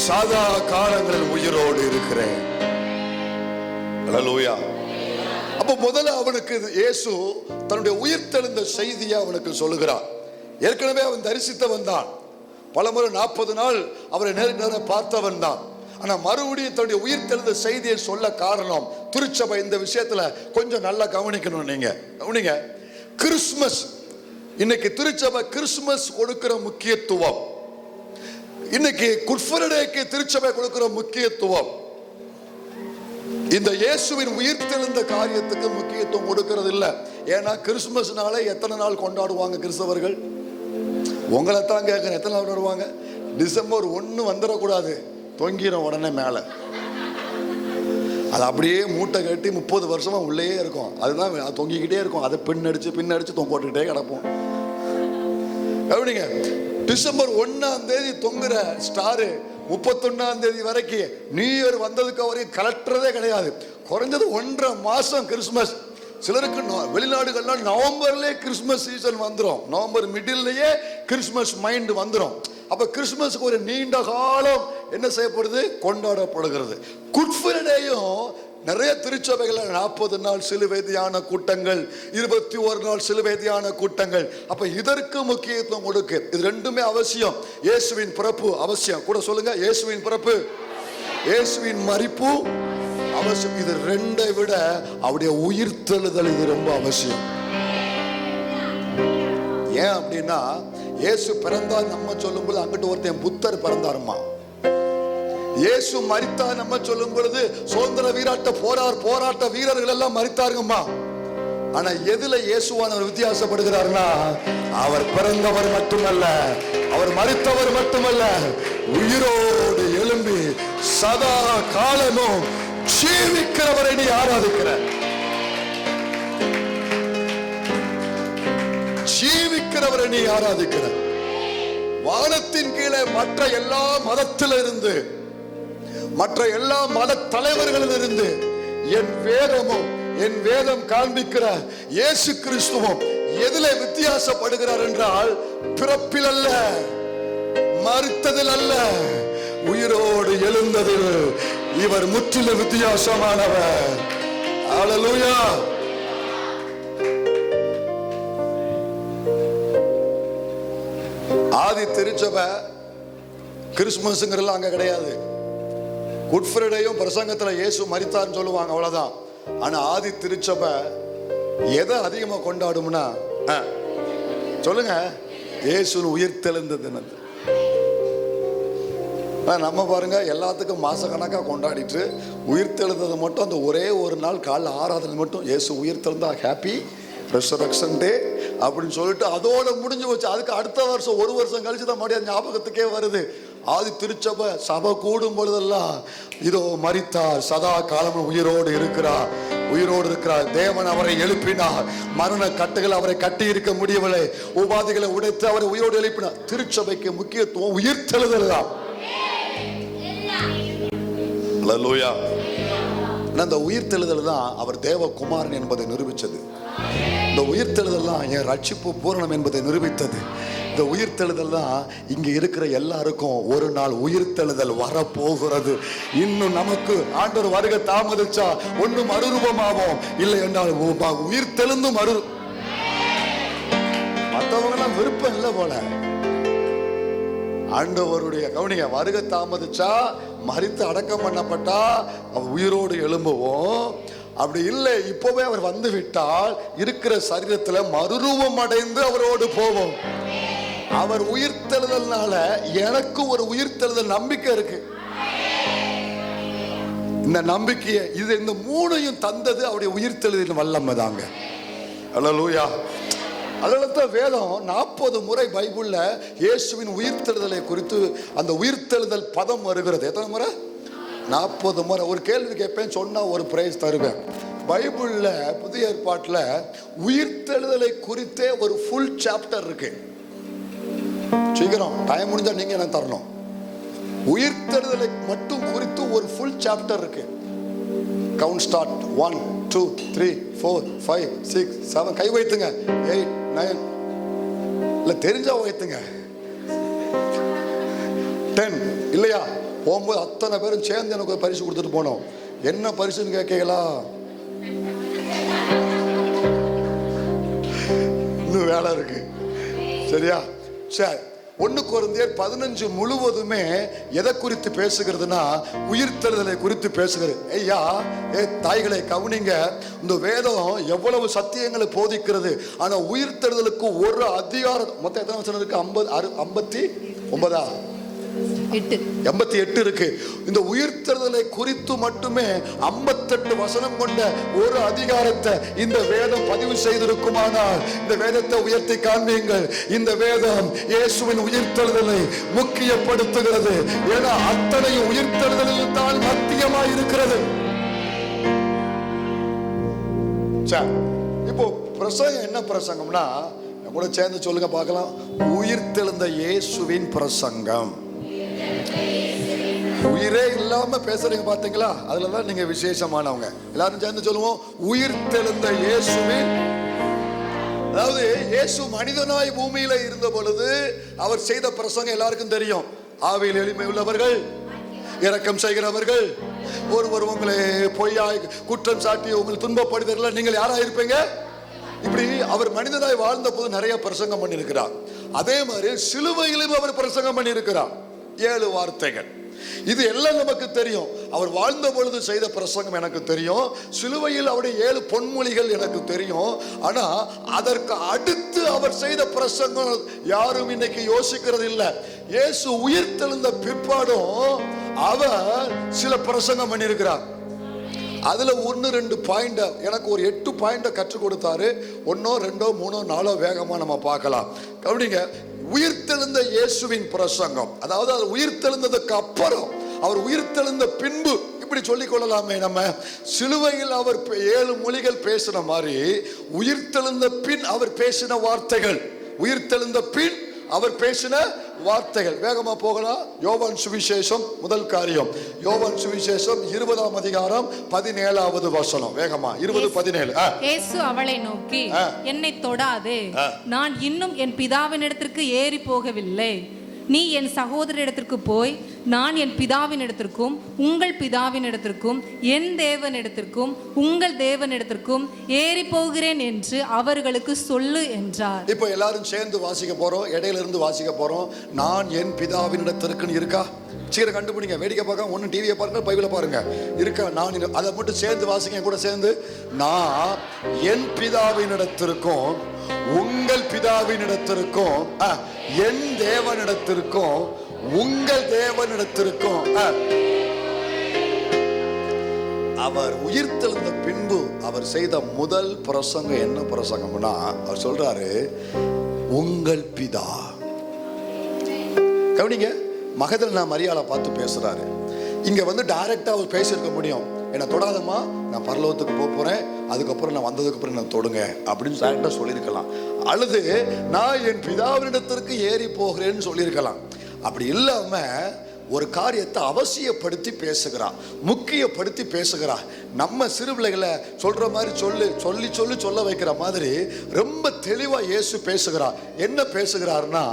சதா காலங்களில் உயிரோடு இருக்கிறேன். ஹல்லேலூயா. அப்ப முதல்ல அவனுக்கு இயேசு தன்னுடைய உயிர்த்தெழுந்த செய்தியை அவனுக்கு சொல்லுகிறார். ஏற்கனவே அவன் தரிசித்தவன் தான், பலமுறை 40 நாள் அவரை நேர பார்த்தவன் தான். ஆனா மறுபடியும் தன்னுடைய உயிர்த்தெழுந்த செய்தியை சொல்ல காரணம், திருச்சபை இந்த விஷயத்துல கொஞ்சம் நல்லா கவனிக்கணும். நீங்க கவனிங்க. கிறிஸ்துமஸ், இன்னைக்கு திருச்சபை கிறிஸ்துமஸ் கொடுக்கிற முக்கியத்துவம், இன்னைக்கு குட் ஃப்ரைடேக்கு திருச்சபை கொடுக்கிற முக்கியத்துவம், இந்த இயேசுவின் உயிர்த்தெழுந்த காரியத்துக்கு முக்கியத்துவம் கொடுக்கிறது இல்லை. ஏன்னா கிறிஸ்துமஸ்னால எத்தனை நாள் கொண்டாடுவாங்க கிறிஸ்தவர்கள்? உங்களை தான் கேட்குறேன், எத்தனை நாள் கொண்டாடுவாங்க? டிசம்பர் 1 வந்துடக்கூடாது, தொங்கிடும் உடனே மேலே. அது அப்படியே மூட்டை கட்டி 30 வருஷமா உள்ளே இருக்கும். அதுதான் தொங்கிக்கிட்டே இருக்கும். அதை பின்னடிச்சு போட்டுக்கிட்டே கிடப்போம். கவனிங்க, டிசம்பர் 1ஆம் தேதி தொங்குற ஸ்டாரு 31ஆம் தேதி வரைக்கும் நியூ இயர் வந்ததுக்கு வரைக்கும் கலட்டுறதே கிடையாது. குறைஞ்சது 1.5 மாசம் கிறிஸ்துமஸ். சிலருக்கு வெளிநாடுகள்லாம் நவம்பர்லேயே கிறிஸ்துமஸ் சீசன் வந்துடும், நவம்பர் மிடில்லையே கிறிஸ்துமஸ் மைண்ட் வந்துடும். அப்ப கிறிஸ்துமஸ்க்கு ஒரு நீண்ட காலம் என்ன செய்யப்படுது? கொண்டாடப்படுகிறது. குட் ஃப்ரைடேயும் நிறைய திருச்சபைகள் 40 நாள் சிலுவை தியான கூட்டங்கள், 21 நாள் சிலுவை தியான கூட்டங்கள். அப்ப இதற்கு முக்கியத்துவம் கொடுக்கு. இது ரெண்டுமே அவசியம். இயேசுவின் பிறப்பு அவசியம். கூட சொல்லுங்க, இயேசுவின் பிறப்பு, இயேசுவின் மரிப்பு அவசியம். இது ரெண்டை விட அவருடைய உயிர்த்தெழுதல் இது ரொம்ப அவசியம். ஏன் அப்படின்னா, இயேசு பிறந்தார் நம்ம சொல்லும் போது அங்கிட்டு ஒருத்தன் புத்தர் பிறந்தாருமா. இயேசு மரித்தார் நம்ம சொல்லும் பொழுது சுதந்திர போராட்ட வீரர்கள் எல்லாம் மரித்தாருங்கம்மா. ஆனா எதுல இயேசுவானவர் வித்தியாசப்படுகிறார்னா, அவர் பிறந்தவர் மட்டுமல்ல, அவர் மரித்தவர் மட்டுமல்ல, உயிரோடு எழும்பி சதா காலமும் ஜீவிக்கிறவரை நீ ஆராதிக்கிற, ஜீவிக்கிறவரை நீ ஆராதிக்கிற. வானத்தின் கீழே மற்ற எல்லா மதத்திலிருந்து, மற்ற எல்லா மத தலைவர்களிலிருந்து என் வேதம் காண்பிக்கிற இயேசு கிறிஸ்துவும் எதிலே வித்தியாசப்படுகிறார் என்றால், பிறப்பில் அல்ல, மரித்ததில் அல்ல, உயிரோடு எழுந்ததில் இவர் முற்றிலும் வித்தியாசமானவர். ஹல்லேலூயா. ஆதி திருச்சபை கிறிஸ்துமஸ்ங்கிறதுலாம் அங்க கிடையாது. குட் ஃப்ரைடேயும் பிரசங்கத்துல இயேசு மரித்தார்னு சொல்லுவாங்க, அவ்வளவுதான். ஆனா ஆதி திருச்சபை எதை அதிகமா கொண்டாடும்னா, சொல்லுங்க, இயேசு உயிர்த்தெழுந்த தினத்தை. நம்ம பாருங்க, எல்லாத்துக்கும் மாச கணக்கா கொண்டாடிட்டு உயிர்த்தெழுந்ததை மட்டும் அந்த ஒரே ஒரு நாள் காலைல ஆராதனை மட்டும் இயேசு உயிர்த்தெழுந்தா ஹாப்பி ரெசரக்ஷன் டே அப்படின்னு சொல்லிட்டு அதோட முடிஞ்சு போச்சு. அதுக்கு அடுத்த வருஷம் 1 வருஷம் கழிச்சு தான் மறுபடியும் ஞாபகத்துக்கே வருது. ஆதி திருச்சபை சபை கூடும் பொழுதெல்லாம் இதோ மரித்தார், சதா காலமும் உயிரோடு இருக்கிறார், உயிரோடு இருக்கிறார். தேவன் அவரை எழுப்பினார், மரண கட்டுகள் அவரை கட்டி இருக்க முடியவில்லை, உபாதிகளை உடைத்து அவரை உயிரோடு எழுப்பினார். திருச்சபைக்கு முக்கியத்துவம் உயிர்த்தெழுதல் தான். ஹல்லேலூயா. அந்த உயிர்த்தெழுதல் தான் அவர் தேவகுமாரன் என்பதை நிரூபித்தது. இந்த உயிர்த்தெழுதல் தான் என் ரட்சிப்பு பூரணம் என்பதை நிரூபித்தது. இந்த உயிர்த்தெழுதல் தான் இங்க இருக்கிற எல்லாருக்கும் ஒரு நாள் உயிர்த்தெழுதல் வரப்போகிறது. இன்னும் நமக்கு ஆண்டவர் வருகை தாமதிச்சா ஒன்னும் மறுரூபமாகும், இல்லை என்றால் உயிர்த்தெழுந்தும் மற்றவங்க எல்லாம் விருப்பம் இல்லை போல. ஆண்டவருடைய கவனிங்க, வருகை தாமதிச்சா, மரித்து அடக்கம் பண்ணப்பட்டா அவர் உயிரோடு எழும்புவோம். அப்படி இல்லை, இப்பவே அவர் வந்து விட்டால் இருக்கிற சரீரத்துல மறுரூபம் அடைந்து அவரோடு போவோம். அவர் உயிர்த்தெழுதல்னால எனக்கு ஒரு உயிர்த்தெழுதல் நம்பிக்கை இருக்கு. இந்த நம்பிக்கையை இந்த 3ஐயும் தந்தது அவருடைய உயிர்த்தெழுதலின் வல்லமை தாங்க. ஹல்லேலூயா. அதனால வேதம் 40 முறை பைபிள்ல இயேசுவின் உயிர்த்தெழுதலை குறித்து அந்த உயிர்த்தெழுதல் பதம் வருகிறது. எத்தனை முறை? 40 முறை. ஒரு கேள்வி கேட்பேன், சொன்னா ஒரு பிரைஸ் தருவேன். பைபிள்ல புதிய ஏற்பாட்டுல உயிர்த்தெழுதலை குறித்தே ஒரு ஃபுல் சாப்டர் இருக்கு. சீக்கிரம் டைம் முடிஞ்சா நீங்க என்ன தரணும். உயிர்த்தெழுதலை மட்டும் குறித்து ஒரு ஃபுல் சாப்டர் இருக்கு. Count start. 1 2 3 4 5 6 7 கை வைத்துங்க. 8 9 இல்ல தெரிஞ்சா வைத்துங்க. 10 இல்லையா? போகும்போது அத்தனை பேரும் சேர்ந்து எனக்கு ஒரு பரிசு கொடுத்துட்டு போனோம். என்ன பரிசுன்னு கேட்கலா? இன்னும் வேலை இருக்கு. சரியா? சரி, 1 கொரிந்தியர் 15 முழுவதுமே எதை குறித்து பேசுகிறதுனா உயிர்த்தெழுதலை குறித்து பேசுகிறது. ஐயா, தாய்களை கவனிங்க, இந்த வேதம் எவ்வளவு சத்தியங்களை போதிக்கிறது. ஆனா உயிர்த்தெழுதலுக்கு ஒரு அதிகாரம் மொத்தம் எத்தனை வசனம் இருக்கு? 59 88 இருக்கு. இந்த உயிர்த்தெழுதலை குறித்து மட்டுமே 58 வசனம் கொண்ட ஒரு அதிகாரத்தை இந்த வேதம் பதிவு செய்திருக்குமானால் இந்த வேதத்தை உயர்த்தி காண்பீங்கள். இந்த வேதம் இயேசுவின் உயிர்த்தெழுதலை முக்கியப்படுத்துகிறது. ஏன்னா அத்தனை உயிர்த்தெழுதலில் தான் மத்தியமாய் இருக்கிறது. இப்போ பிரசங்கம் என்ன பிரசங்கம்னா, கூட சேர்ந்து சொல்லுங்க பார்க்கலாம். உயிர்த்தெழுந்த இயேசுவின் பிரசங்கம். உயிரே இல்லாம பேசுறீங்க பாத்தீங்களா, அதுலதான் நீங்க விசேஷமானவங்க. எல்லாரும் சேர்ந்து சொல்லுவோம், உயிர்த்தெழுந்த இயேசுவின். அதாவது இயேசு மனிதனாய் பூமியில இருந்த பொழுது அவர் செய்த பிரசங்கம் எல்லாருக்கும் தெரியும். ஆவியில் எளிமை உள்ளவர்கள், இரக்கம் செய்கிறவர்கள், ஒருவர் உங்களை பொய்யாய் குற்றம் சாட்டி உங்களை துன்பப்படுவீர்கள், நீங்கள் யாரா இருப்பீங்க? இப்படி அவர் மனிதனாய் வாழ்ந்த போது நிறைய பிரசங்கம் பண்ணியிருக்கிறார். அதே மாதிரி சிலுவையிலும் அவர் பிரசங்கம் பண்ணியிருக்கிறார். 7 வார்த்தைகள். இது எல்லாம் நமக்கு தெரியும். அவர் வாழ்ந்த பொழுது செய்த பிரசங்கம் எனக்கு தெரியும். சிலுவையில் அவருடைய 7 பொன்மொழிகள் எனக்கு தெரியும். ஆனா அதற்கு அடுத்து அவர் செய்த பிரசங்கம் யாரும் இன்னைக்கு யோசிக்கிறது இல்லை. இயேசு உயிர்த்தெழுந்த பிற்பாடும் அவர் சில பிரசங்கம் பண்ணியிருக்கிறார். அதுல 1-2 பாயிண்ட், எனக்கு ஒரு 8 பாயிண்ட கற்றுக் கொடுத்தாரு. 1, 2, 3, 4 வேகமா நம்ம பார்க்கலாம். கவனிங்க, உயிர்த்தெழுந்த இயேசுவின் பிரசங்கம். அதாவது அவர் உயிர்த்தெழுந்ததுக்கு அப்புறம், அவர் உயிர்த்தெழுந்த பின்பு இப்படி சொல்லிக் கொள்ளலாமே நம்ம. சிலுவையில் அவர் 7 மொழிகள் பேசின மாதிரி உயிர்த்தெழுந்த பின் அவர் பேசின வார்த்தைகள், உயிர்த்தெழுந்த பின் அவர் பேசின வார்த்தைகள். வேகமா போகலாம். யோவான் சுவிசேஷம் முதல் காரியம், யோவான் சுவிசேஷம் 20ஆம் அதிகாரம் 17வது வசனம். வேகமா 20:17. இயேசு அவளை நோக்கி, என்னை தொடாதே, நான் இன்னும் என் பிதாவினிடத்திற்கு ஏறி போகவில்லை. நீ என் சகோதரிடத்திற்கு போய், நான் என் பிதாவினிடத்திற்கும் உங்கள் பிதாவினிடத்திற்கும் என் தேவனிடத்திற்கும் உங்கள் தேவனிடத்திற்கும் ஏறி போகிறேன் என்று அவர்களுக்கு சொல்லு என்றார். இப்போ எல்லாரும் சேர்ந்து வாசிக்க போறோம். இடையில இருந்து வாசிக்க போறோம். நான் என் பிதாவினிடத்திற்குன்னு இருக்கா? சீக்கிரம் கண்டுபிடிங்க. வேடிக்கை பார்க்க ஒன்னு டிவியை பாருங்க, பைபிளை பாருங்க. இருக்கா? நான் அதை மட்டும் சேர்ந்து வாசிக்க கூட சேர்ந்து. நான் என் பிதாவினிடத்திற்கும் உங்கள் பிதாவினிடத்திற்கும் என் தேவனிடத்திற்கும் உங்கள் தேவனிடத்திற்கும். அவர் உயிர்த்தெழுந்த பின்பு அவர் செய்த முதல் பிரசங்கம் என்ன பிரசங்கம்னா, அவர் சொல்றாரு, உங்கள் பிதா. கவனிங்க, மகதலேனா மரியாளை பார்த்து பேசுறாரு. இங்க வந்து டைரக்டா அவர் பேசியிருக்க முடியும். என்னை தொடாதம்மா, நான் பரலோகத்துக்கு போறேன், அதுக்கப்புறம் நான் வந்ததுக்கு அப்புறம் நான் தொடுங்க அப்படின்னு டைரக்டா சொல்லியிருக்கலாம். அல்லது நான் என் பிதாவினிடத்திற்கு ஏறி போகிறேன்னு சொல்லியிருக்கலாம். அப்படி இல்லாம ஒரு காரியத்தை அவசியப்படுத்தி பேசுகிறார், முக்கியப்படுத்தி பேசுகிறார். நம்ம சிறு பிள்ளைகளை சொல்ற மாதிரி சொல்ல வைக்கிற மாதிரி ரொம்ப தெளிவா இயேசு பேசுகிறார். என்ன பேசுகிறார்னா,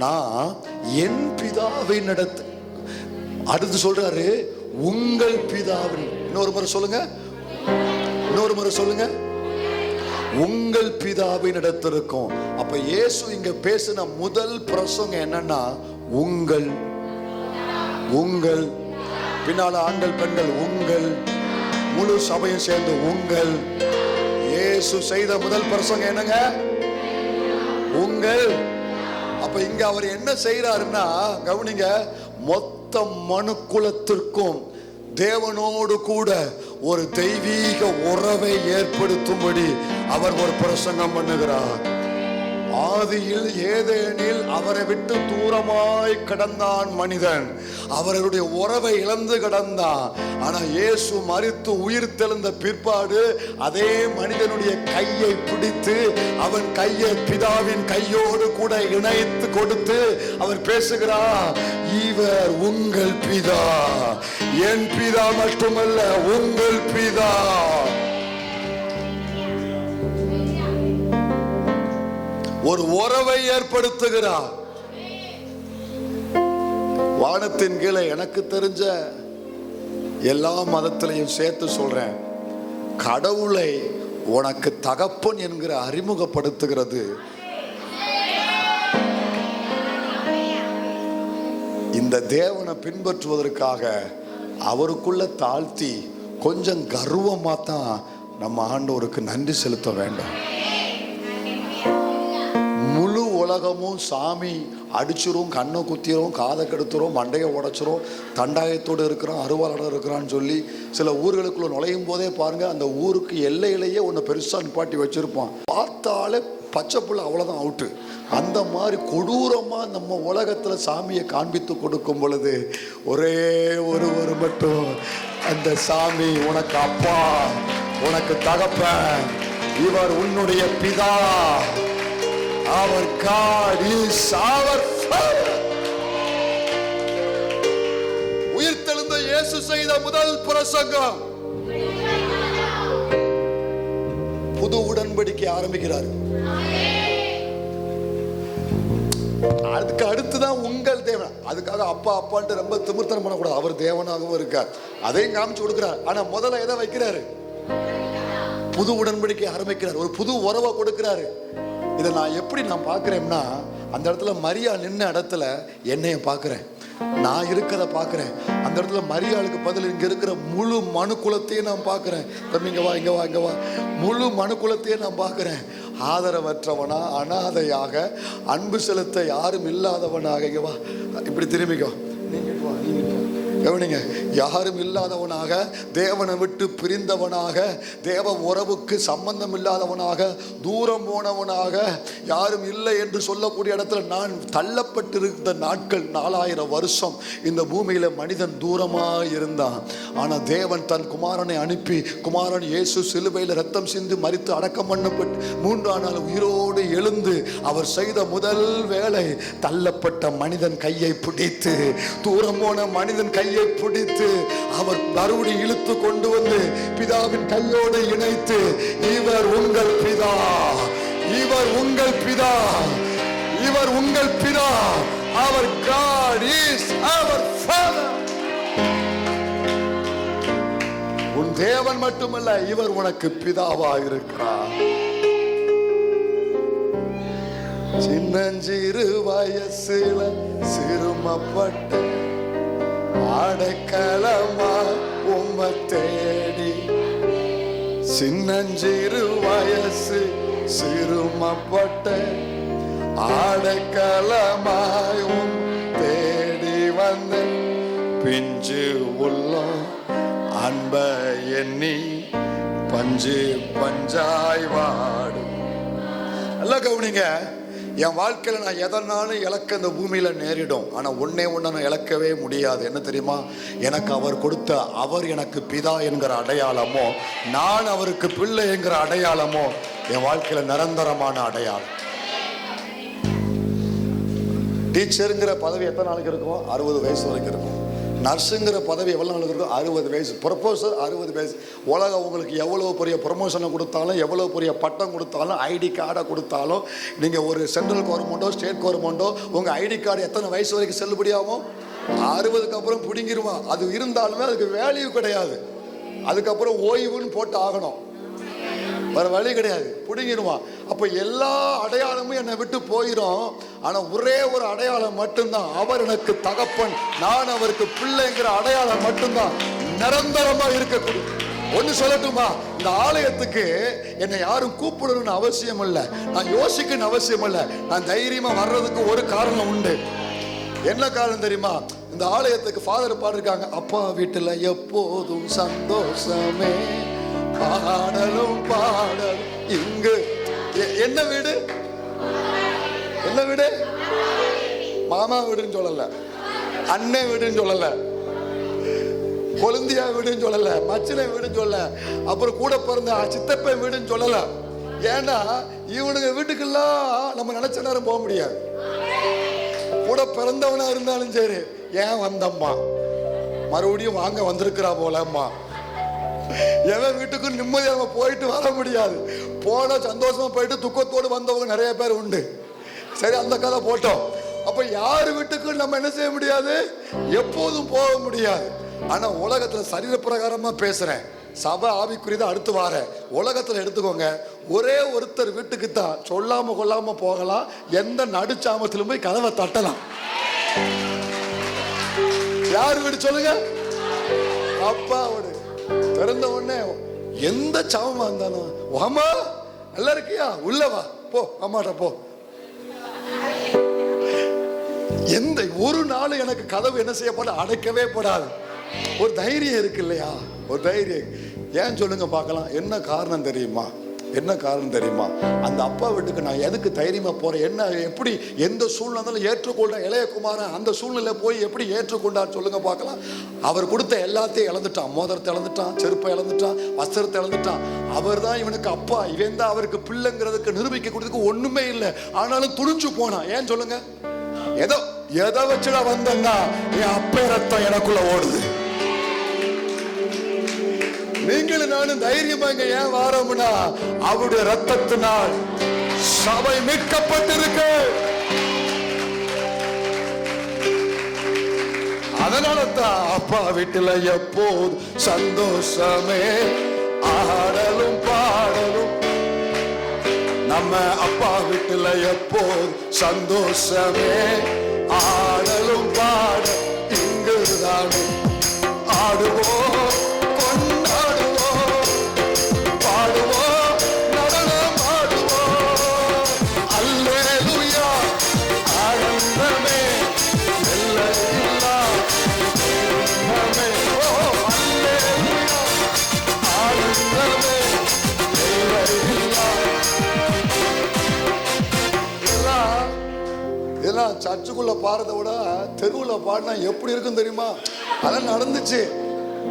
நான் என் பிதாவினிடத்து, அடுத்து சொல்றாரு உங்கள் பிதாவின். இன்னொரு முறை சொல்லுங்க, இன்னொரு முறை சொல்லுங்க, உங்கள் பிதாவின் இடத்திற்கும். அப்ப இயேசு இங்க பேசின முதல் பிரசங்கம் என்னன்னா, உங்கள் உங்கள் பின்னால ஆண்கள் பெண்கள் உங்கள், முழு சபையும் சேர்ந்து உங்கள். இயேசு செய்த முதல் பிரசங்கம் என்னங்க? உங்கள். அப்ப இங்க அவர் என்ன செய்யறாருன்னா, கவனிங்க, மொத்த மனுக்குலத்திற்கும் தேவனோடு கூட ஒரு தெய்வீக உறவை ஏற்படுத்தும்படி அவர் ஒரு பிரசங்கம் பண்ணுகிறார். ஆதியில் ஏதேனில் அவரை விட்டு தூரமாய் கடந்தான் மனிதன், அவருடைய உறவை இழந்து கடந்தான். ஆனா இயேசு மரித்து உயிர்த்தெழுந்த பிற்பாடு அதே மனிதனுடைய கையை பிடித்து அவன் கையை பிதாவின் கையோடு கூட இணைத்து கொடுத்து அவர் பேசுகிறார், இவர் உங்கள் பிதா, என் பிதா மட்டுமல்ல உங்கள் பிதா. ஒரு உறவை ஏற்படுத்துகிறார். வானத்தின் கீழே எனக்கு தெரிஞ்ச எல்லா மதத்திலையும் சேர்த்து சொல்றேன், கடவுளை உனக்கு தகப்பன் என்கிற அறிமுகப்படுத்துகிறது இந்த தேவனை பின்பற்றுவதற்காக அவருக்குள்ள தாழ்த்தி கொஞ்சம் கர்வமா தான் நம்ம ஆண்டவருக்கு நன்றி செலுத்த வேண்டும். முழு உலகமும் சாமி அடிச்சிரும், கண்ணை குத்திரும், காதை கெடுத்துரும், மண்டையை உடைச்சிரும், தண்டாயத்தோடு இருக்கிறான், அருவாளோடு இருக்கிறான்னு சொல்லி சில ஊர்களுக்குள்ள நுழையும் போதே பாருங்க, அந்த ஊருக்கு எல்லையிலேயே ஒன்று பெருசாக நிப்பாட்டி வச்சிருப்பான். பார்த்தாலே பச்சை புள்ள அவ்வளோதான் அவுட்டு. அந்த மாதிரி கொடூரமாக நம்ம உலகத்தில் சாமியை காண்பித்து கொடுக்கும் பொழுது ஒரே ஒரு மட்டும் அந்த சாமி உனக்கு அப்பா, உனக்கு தகப்பன், இவர் உன்னுடைய பிதா, அவர் God is our Father. உயிர்த்தெழுந்த இயேசு செய்த முதல் பிரசங்கம் புது உடன்படிக்கை ஆரம்பிக்கிறார். அதுக்கு அடுத்துதான் உங்கள் தேவன். அதுக்காக அப்பா அப்பான்ட்டு ரொம்ப திமிர்த்தனம் பண்ணக்கூடாது. அவர் தேவனாகவும் இருக்கார், அதையும் காமிச்சு கொடுக்கிறார். ஆனா முதல்ல எதை வைக்கிறாரு? புது உடன்படிக்கை ஆரம்பிக்கிறார், ஒரு புது உறவை கொடுக்கிறாரு. இதை நான் எப்படி பார்க்கிறேன்னா, அந்த இடத்துல மரியா நின்ன இடத்துல என்னைய பார்க்கிறேன், நான் இருக்கிறத பார்க்கிறேன். அந்த இடத்துல மரியாளுக்கு பதில் இங்க இருக்கிற முழு மனு குலத்தையும் நான் பார்க்கிறேன். தம்பி இங்க வா, இங்க வா, இங்க வா. முழு மனு குலத்தையும் நான் பார்க்கிறேன். ஆதரவற்றவனா, அனாதையாக, அன்பு செலுத்த யாரும் இல்லாதவனாக. இங்க வா, இப்படி திரும்பிக்கோ, நீங்க வா, நீங்க கவனிங்க. யாரும் இல்லாதவனாக, தேவனை விட்டு பிரிந்தவனாக, தேவ உறவுக்கு சம்பந்தம் இல்லாதவனாக, தூரம் போனவனாக, யாரும் இல்லை என்று சொல்லக்கூடிய இடத்துல நான் தள்ளப்பட்டிருந்த நாட்கள் 4000 வருஷம் இந்த பூமியில மனிதன் தூரமாக இருந்தான். ஆனால் தேவன் தன் குமாரனை அனுப்பி, குமாரன் இயேசு சிலுவையில் ரத்தம் சிந்து மரித்து அடக்கம் பண்ணப்பட்டு 3ஆம் நாள் உயிரோடு எழுந்து அவர் செய்த முதல் வேலை, தள்ளப்பட்ட மனிதன் கையை பிடித்து, தூரம் போன மனிதன் கையை பிடித்து அவர் மறுபடி இழுத்து கொண்டு வந்து பிதாவின் கையோடு இணைத்து, இவர் உங்கள் பிதா, இவர் உங்கள் பிதா, இவர் உங்கள் பிதா, our God is our Father. உன் தேவன் மட்டுமல்ல, இவர் உனக்கு பிதாவா இருக்கிறார். சின்னஞ்சிறு வயசுல சிறுமப்பட்ட அடைக்கலமா உம்மை தேடி, சின்னஞ்சிறு வயசு சிறுமப்பட்ட அடைக்கலமாய் தேடி வந்த பிஞ்சு உள்ளம் அன்ப எண்ணி பஞ்சு பஞ்சாய் வாடும். நல்லா கவனிங்க. என் வாழ்க்கையில நான் எதனாலும் இழக்க இந்த பூமியில நேரிடும். ஆனா ஒன்னே ஒண்ணு நான் இழக்கவே முடியாது. என்ன தெரியுமா? எனக்கு அவர் கொடுத்த, அவர் எனக்கு பிதா என்கிற அடையாளமோ, நான் அவருக்கு பிள்ளை என்கிற அடையாளமோ என் வாழ்க்கையில நிரந்தரமான அடையாளம். டீச்சருங்கிற பதவி எத்தனை நாளைக்கு இருக்கும்? 60 வயசு வரைக்கும் இருக்கும். நர்ஸுங்கிற பதவி எவ்வளோ நாளுக்கு இருக்கும்? 60 வயசு. ப்ரொஃபஸர் 60 வயசு. உலகம் உங்களுக்கு எவ்வளோ பெரிய ப்ரொமோஷனை கொடுத்தாலும், எவ்வளோ பெரிய பட்டம் கொடுத்தாலும், ஐடி கார்டை கொடுத்தாலும், நீங்கள் ஒரு சென்ட்ரல் கவர்மெண்ட்டோ ஸ்டேட் கவர்மெண்ட்டோ உங்கள் ஐடி கார்டு எத்தனை வயசு வரைக்கும் செல்லுபடியாகும்? 60க்கு அப்புறம் பிடிங்கிருவான். அது இருந்தாலுமே அதுக்கு வேல்யூ கிடையாது. அதுக்கப்புறம் ஓய்வுன்னு போட்டு ஆகணும், வேற வழி கிடையாது, பிடிங்கிடுவான். அப்போ எல்லா அடையாளமும் என்னை விட்டு போயிடும். ஆனால் ஒரே ஒரு அடையாளம் மட்டும்தான், அவர் எனக்கு தகப்பன், நான் அவருக்கு பிள்ளைங்கிற அடையாளம் மட்டும்தான் நிரந்தரமா இருக்கக்கூடிய. ஒன்று சொல்லட்டுமா? இந்த ஆலயத்துக்கு என்னை யாரும் கூப்பிடணும்னு அவசியம் இல்லை, நான் யோசிக்கணும்னு அவசியம் இல்லை. நான் தைரியமா வர்றதுக்கு ஒரு காரணம் உண்டு. என்ன காரணம் தெரியுமா? இந்த ஆலயத்துக்கு ஃபாதர் பாடிருக்காங்க, அப்பா வீட்டில் எப்போதும் சந்தோஷமே, பாடலும் பாடலும் இங்கு. என்ன வீடு? என்ன வீடு? மாமா வீடுன்னு சொல்லல, அண்ணன் வீடுன்னு சொல்லல, கொழுந்தியா வீடுன்னு சொல்லல, மச்சினை வீடுன்னு சொல்லல, அப்புறம் கூட பிறந்த சித்தப்பன் வீடுன்னு சொல்லல. ஏன்னா இவனுங்க வீட்டுக்கெல்லாம் நம்ம நினைச்ச நேரம் போக முடியாது. கூட பிறந்தவனா இருந்தாலும் சரி, ஏன் வந்தம்மா, மறுபடியும் வாங்க வந்திருக்கிறா போலம்மா. எவன் வீட்டுக்கும் நிம்மதியாக போயிட்டு வர முடியாது. போன சந்தோஷமா போயிட்டு துக்கத்தோடு வந்தவங்க நிறைய பேர் உண்டு. சரி, அந்த கதை போட்டோம். அப்ப யார் வீட்டுக்கும் நம்ம என்ன செய்ய முடியாது? எப்போதும் போக முடியாது. ஆனா உலகத்துல சரீர பிரகாரமா பேசுறேன், சபை ஆவிக்குரியதை அடுத்து வார. உலகத்துல எடுத்துக்கோங்க, ஒரே ஒருத்தர் வீட்டுக்கு தான் சொல்லாம கொள்ளாம போகலாம், எந்த நடுச்சாமத்திலும் போய் கதவை தட்டலாம். யார் வீடு சொல்லுங்க? அப்பா வீடு. திறந்த உடனே எந்த சாமமா இருந்தாலும், அம்மா நல்லா இருக்கியா, உள்ள வா, போ அம்மாட்ட போ. எந்த ஒரு நாள் எனக்கு கதவு என்ன செய்யப்பட அடைக்கவே படாது. ஒரு தைரியம் இருக்கு இல்லையா, ஒரு தைரியம். ஏன் சொல்லுங்க பார்க்கலாம். என்ன காரணம் தெரியுமா? என்ன காரணம் தெரியுமா? அந்த அப்பா வீட்டுக்கு நான் எதுக்கு தைரியமா போறேன்? என்ன எப்படி எந்த சூழ்நிலை ஏற்றுக்கொள்ற இளையகுமாரன் அந்த சூழ்நிலை போய் எப்படி ஏற்றுக்கொண்டார் சொல்லுங்க பார்க்கலாம். அவர் கொடுத்த எல்லாத்தையும் இழந்துட்டான். மோதிரத்தை இழந்துட்டான், செருப்பை இழந்துட்டான், வஸ்திரத்தை இழந்துட்டான். அவர் தான் இவனுக்கு அப்பா, இவன் தான் அவருக்கு பிள்ளைங்கிறதுக்கு நிரூபிக்க கொடுத்ததுக்கு ஒண்ணுமே இல்லை. ஆனாலும் துணிஞ்சு போனான். ஏன் சொல்லுங்க? எதை வச்சுட வந்தா என் அப்பா ரத்தம் எனக்குள்ள ஓடுது. நீங்களும் நானும் தைரியமாங்க ஏன் வாரோம்னா, அவருடைய ரத்தத்தினால் சபை மீட்கப்பட்டிருக்கு. அதனாலதான் அப்பா வீட்டுல எப்போது சந்தோஷமே, ஆடலும் பாடலும். நம்ம அப்பா வீட்டுல எப்போது சந்தோஷமே, ஆடலும் பாட. இங்குதான் ஆடுவோம், கொண்டாடுவோம், பாடுவோம், நடனம் ஆடுவோம். அல்லேலூயா ஆனந்தமே, எல்லையில்லா இன்பமே. ஓ அல்லேலூயா ஆனந்தமே, எல்லையில்லா. இதெல்லாம் சர்ச்சுக்குள்ள பாடுறதை விட தெருவில் பாடினா எப்படி இருக்கும் தெரியுமா? அதெல்லாம் நடந்துச்சு.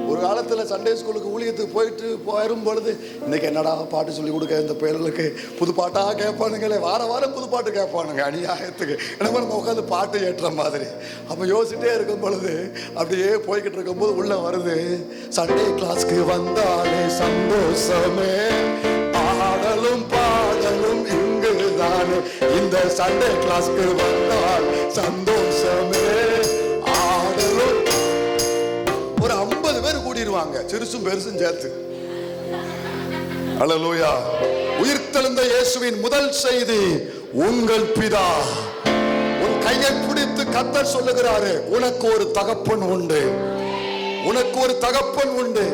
ஒரு காலத்தில் சண்டே ஸ்கூலுக்கு ஊழியத்துக்கு போயிட்டு போயிடும் பொழுது, இன்னைக்கு என்னடா பாட்டு சொல்லி கொடுக்க இந்த பிள்ளைகளுக்கு, புது பாட்டாக கேட்பானுங்களே, வாரம் புது பாட்டு கேட்பானுங்க அநியாயத்துக்கு. எனக்கு நம்ம உட்காந்து பாட்டு ஏற்றுற மாதிரி. அப்போ யோசிச்சுட்டே இருக்கும் பொழுது அப்படியே போய்கிட்டு இருக்கும்போது உள்ள வருது, சண்டே கிளாஸ்க்கு வந்தாலே சந்தோஷமே, ஆடலும் பாடலும் இங்குதானே. இந்த சண்டே கிளாஸ்க்கு வந்தால் சந்தோஷமே, ஆடலும். ஒரு 50 பேர் கூடிடுவாங்க, சிறுசும் பெருசும் சேர்த்து. அல்லேலூயா. உயிர்த்தெழுந்த இயேசுவின் முதல் செய்தி, உங்கள் பிதா. உன் கையை பிடித்து கர்த்தர் சொல்லுகிறாரு, உனக்கு ஒரு தகப்பன் உண்டு, உனக்கு ஒரு தகப்பன் உண்டு.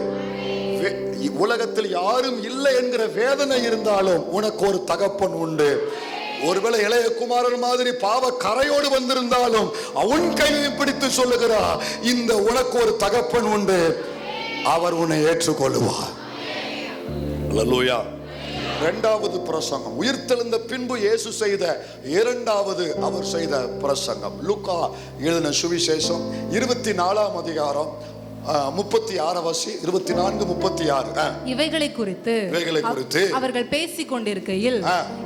உலகத்தில் யாரும் இல்லை என்கிற வேதனை இருந்தாலும் உனக்கு ஒரு தகப்பன் உண்டு. ஒருவேளை இளையகுமாரன் மாதிரி பாவ கரையோடு வந்திருந்தாலும் அவன் கையை பிடித்து சொல்லுகிறார், இந்த உனக்கு ஒரு தகப்பன் உண்டு, அவர் உன்னை ஏற்றுக்கொள்ளுவார். அல்லேலூயா. இரண்டாவது பிரசங்கம், உயிர்த்தெழுந்த பின்பு இயேசு செய்த இரண்டாவது அவர் செய்த பிரசங்கம். லூக்கா எழுதின சுவிசேஷம் 24ஆம் அதிகாரம் 36 வசி 24 36. இவைகளை குறித்து அவர்கள் பேசிக் கொண்டிருக்கையில்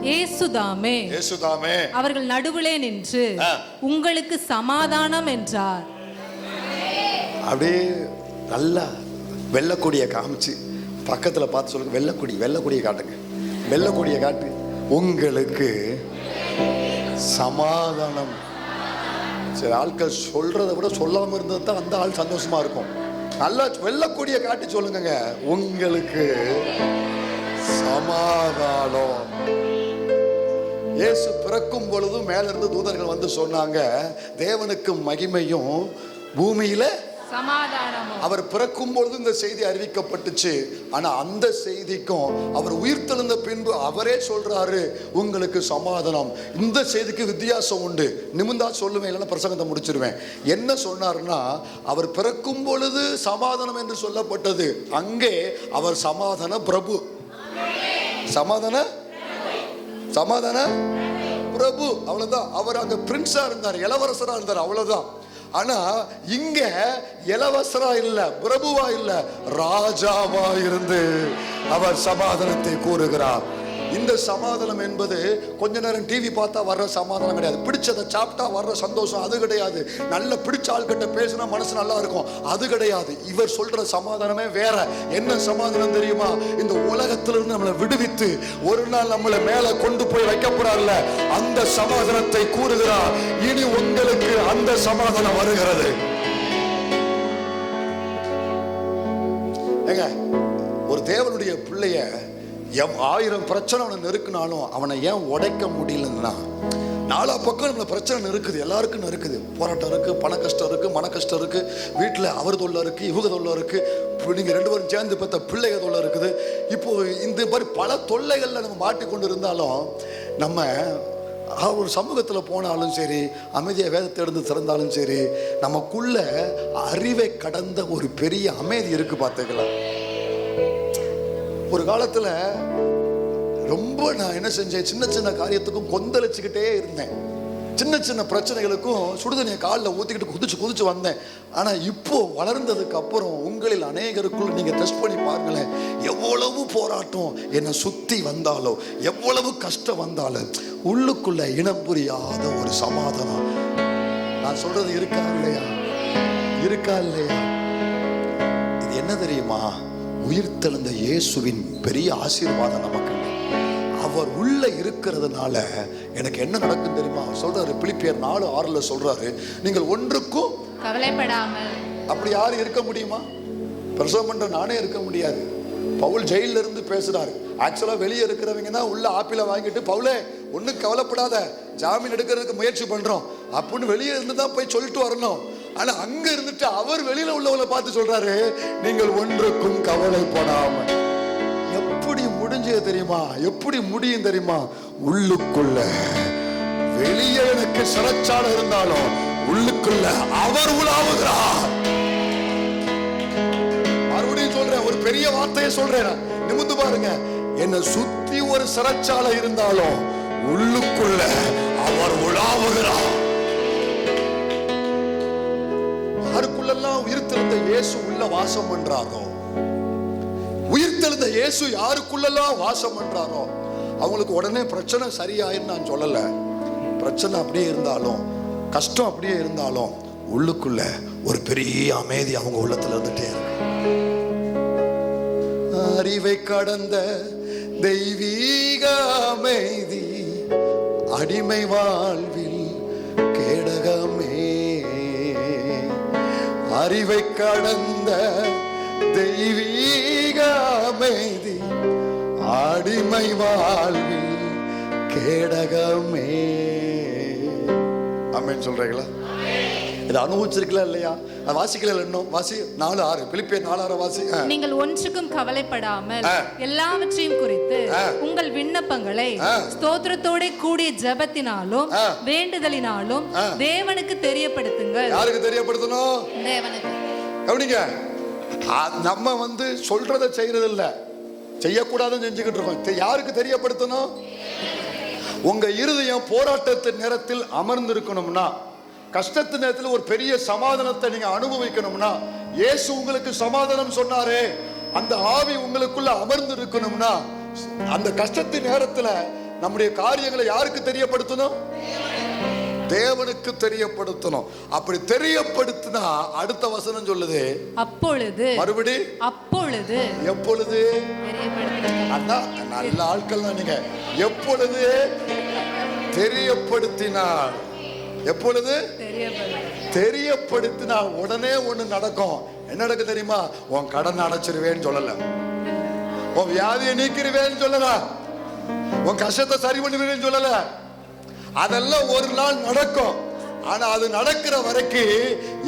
இயேசுதாமே அவர்கள் நடுவிலே நின்று உங்களுக்கு சமாதானம் என்றார். அப்படியே நல்லா வெள்ளக்கொடியை காமிச்சு பக்கத்துல பார்த்து சொல்லுங்க, வெள்ளக்கொடியை காட்டுங்க, வெள்ளக்கொடியை காட்டு, உங்களுக்கு சமாதானம். சரி, ஆட்கள் சொல்றதை விட சொல்லாம இருந்தது தான் அந்த ஆள் சந்தோஷமா இருக்கும். நல்லா வெள்ளக்கூடிய காட்டி சொல்லுங்க, உங்களுக்கு சமாதானம். இயேசு பிறக்கும் பொழுது மேல இருந்து தூதர்கள் வந்து சொன்னாங்க, தேவனுக்கு மகிமையும் பூமியில சமாதானமும். அவர் பிறக்கும் பொழுது இந்த செய்தி அறிவிக்கப்பட்டுச்சு. ஆனா அந்த செய்திக்கும் அவர் உயிர்த்தெழுந்த பின்பு அவரே சொல்றாரு, உங்களுக்கு சமாதானம். இந்த செய்திக்கு வித்தியாசம் உண்டு. நிமிந்தா சொல்லுவேன், இல்லைன்னா பிரசங்கத்தை முடிச்சிருவேன். என்ன சொன்னார்னா, அவர் பிறக்கும் பொழுது சமாதானம் என்று சொல்லப்பட்டது, அங்கே அவர் சமாதான பிரபு. சமாதான பிரபு, அவ்வளவுதான். அவர் அங்க பிரின்ஸா இருந்தார், இளவரசரா இருந்தார், அவ்வளவுதான். ஆனா இங்க இளவரசரா இல்ல, பிரபுவா இல்ல, ராஜாவா இருந்து அவர் சமாதானத்தை கூறுகிறார். இந்த சமாதானம் என்பது கொஞ்ச நேரம் டிவி பார்த்தா வர்ற சமாதானம் கிடையாது. பிடிச்சதை சாப்பிட்டா வர்ற சந்தோஷம் அது கிடையாது. நல்ல பிடிச்ச ஆள்கிட்ட பேசினா மனசு நல்லா இருக்கும், அது கிடையாது. இவர் சொல்ற சமாதானமே வேற. என்ன சமாதானம் தெரியுமா? இந்த உலகத்திலிருந்து நம்மளை விடுவித்து ஒரு நாள் நம்மளை மேல கொண்டு போய் வைக்கப்படுறார்ல, அந்த சமாதானத்தை கூறுகிறார். இனி உங்களுக்கு அந்த சமாதானம் வருகிறது. ஏங்க, ஒரு தேவனுடைய பிள்ளைய 1000 பிரச்சனை அவனை நெருக்கினாலும் அவனை ஏன் உடைக்க முடியலன்னா, நாலா பக்கம் நம்மள பிரச்சனை இருக்குது, எல்லாருக்கும் இருக்குது. போராட்டம் இருக்கு, பண கஷ்டம் இருக்கு, மன கஷ்டம் இருக்கு, வீட்டில் அவர் தொல்லை இருக்கு, இவங்க தொல்லை இருக்கு, நீங்க 2 பேரும் சேர்ந்து பெற்ற பிள்ளைக தொல்லை இருக்குது. இப்போ இந்த மாதிரி பல தொல்லைகள்ல நம்ம மாட்டிக்கொண்டு இருந்தாலும், நம்ம ஒரு சமூகத்தில் போனாலும் சரி, அமைதியாக வேதத்தை எடுத்து திறந்தாலும் சரி, நமக்குள்ள அறிவை கடந்த ஒரு பெரிய அமைதி இருக்கு. பார்த்துக்கலாம். ஒரு காலத்துல ரொம்ப நான் என்ன செஞ்சேன், சின்ன சின்ன காரியத்துக்கும் கொந்தளிச்சுக்கிட்டே இருந்தேன். சின்ன சின்ன பிரச்சனைகளுக்கும் சுடுதண்ணியை காலில் ஊற்றிக்கிட்டு குதிச்சு வந்தேன். ஆனால் இப்போ வளர்ந்ததுக்கு அப்புறம் உங்களில் அநேகருக்குள்ள நீங்கள் டெஸ்ட் பண்ணி பாருங்களேன், எவ்வளவு போராட்டம் என்னை சுற்றி வந்தாலும், எவ்வளவு கஷ்டம் வந்தாலும், உள்ளுக்குள்ள இனம் புரியாத ஒரு சமாதானம். நான் சொல்றது இருக்கா இல்லையா? இருக்கா இல்லையா? இது என்ன தெரியுமா? உயிர்த்தெழுந்த இயேசுவின் பெரிய ஆசீர்வாதம் நமக்கு. அவர் உள்ள இருக்கிறதுனால எனக்கு என்ன நடக்கும் தெரியுமா? சொல்றாரு, பிலிப்பியர் 4:6 சொல்றாரு, நீங்கள் ஒன்றுக்கும் கவலைப்படாமல். அப்படி யாரும் இருக்க முடியுமா? பிரசவம் பண்ற நானே இருக்க முடியாது. பவுல் ஜெயில இருந்து பேசுறாரு. ஆக்சுவலா வெளியே இருக்கிறவங்க தான் உள்ள ஆப்பிள வாங்கிட்டு, பவுலே ஒன்னும் கவலைப்படாத, ஜாமீன் எடுக்கிறதுக்கு முயற்சி பண்றோம் அப்படின்னு வெளியே இருந்து தான் போய் சொல்லிட்டு வரணும். ஆனா அங்க இருந்துட்டு அவர் வெளியில உள்ளவங்களை பார்த்து சொல்றாரு, நீங்கள் ஒன்றுக்கும் கவலைப்படாம. எப்படி முடிஞ்சது தெரியுமா? எப்படி முடியும் தெரியுமா? உள்ளுக்குள்ள, வெளியே எனக்கு சிறைச்சாலை இருந்தாலும் உள்ளுக்குள்ள அவர் உலாவுகிறார். மறுபடியும் சொல்றேன், ஒரு பெரிய வார்த்தையை சொல்றேன், நிமிர்ந்து பாருங்க. என்னை சுத்தி ஒரு சிறைச்சாலை இருந்தாலும் உள்ளுக்குள்ள அவர் உலாவுகிறார். யாருக்குள்ளெல்லாம் உயிர்த்தெழுந்த இயேசு உள்ள வாசம் பண்றாரோ, உயிர்த்தெழுந்த இயேசு யாருக்குள்ளெல்லாம் வாசம் பண்றாரோ, அவங்களுக்கு உடனே பிரச்சனை சரியாயின்னு நான் சொல்லல. பிரச்சனை அப்படியே இருந்தாலும், கஷ்டம் அப்படியே இருந்தாலும், உள்ளுக்குள்ள ஒரு பெரிய அமைதி அவங்க உள்ளத்துல இருந்துட்டே இருக்கு. அறிவை கடந்த தெய்வீக அமைதி, அடிமை வாழ்வில் கேடகமே. அறிவை கடந்த தெய்வீக அமைதி, அடிமை வாழ்வில் கேடகமே. ஆமென் சொல்றீங்களா? இதை அனுபவிச்சிருக்கல இல்லையா? வாசிக்கல இன்னும் வாசி. 4:6 பிலிப்பியர் 4:6 வாசி. நீங்கள் ஒன்றுக்கும் கவலைப்படாமல் எல்லாவற்றையும் குறித்து உங்கள் விண்ணப்பங்களை ஸ்தோத்திரத்தோட கூடிய ஜெபத்தினாலும் வேண்டுதலினாலும் தேவனுக்கு தெரியப்படுத்துங்கள். யாருக்கு தெரியப்படுத்தணும்? தேவனுக்கு. கவனிங்க, நம்ம சொல்றதை செய்யறது இல்ல, செய்யக்கூடாதுன்னு செஞ்சுக்கிட்டு இருக்கோம். யாருக்கு தெரியப்படுத்தணும்? உங்க இருதயம் போராட்டத்தின் நேரத்தில் அமர்ந்து இருக்கணும்னா, கஷ்டத்து நேரத்தில் ஒரு பெரிய சமாதானத்தை நீங்க அனுபவிக்கணும்னா, இயேசு உங்களுக்கு சமாதானம் சொன்னாரே, அந்த ஆவி உங்களுக்குள்ள அமர்ந்து இருக்கணும்னா, அந்த கஷ்டத்தின் நேரத்துல நம்முடைய காரியங்களை யாருக்கு தெரியப்படுத்தணும்? தேவனுக்கு தெரியப்படுத்தணும். அப்படி தெரியப்படுத்தினா அடுத்த வசனம் சொல்லுது, அப்பொழுது. மறுபடி அப்பொழுது. எப்பொழுது? அதான் நல்ல ஆட்கள் தான் நீங்க. எப்பொழுது தெரியப்படுத்தினார். எப்பொழுது தெரியப்படுத்தினால் உடனே ஒண்ணு நடக்கும். என்ன நடக்கு தெரியுமா? உன் கடன் அடைச்சிருவேன்னு சொல்லல, உன் வியாதியை நீக்கிருவேன்னு சொல்லல, உன் கஷ்டத்தை சரி பண்ணுவேன்னு சொல்லல. அதெல்லாம் ஒரு நாள் நடக்கும். ஆனா அது நடக்கிற வரைக்கும்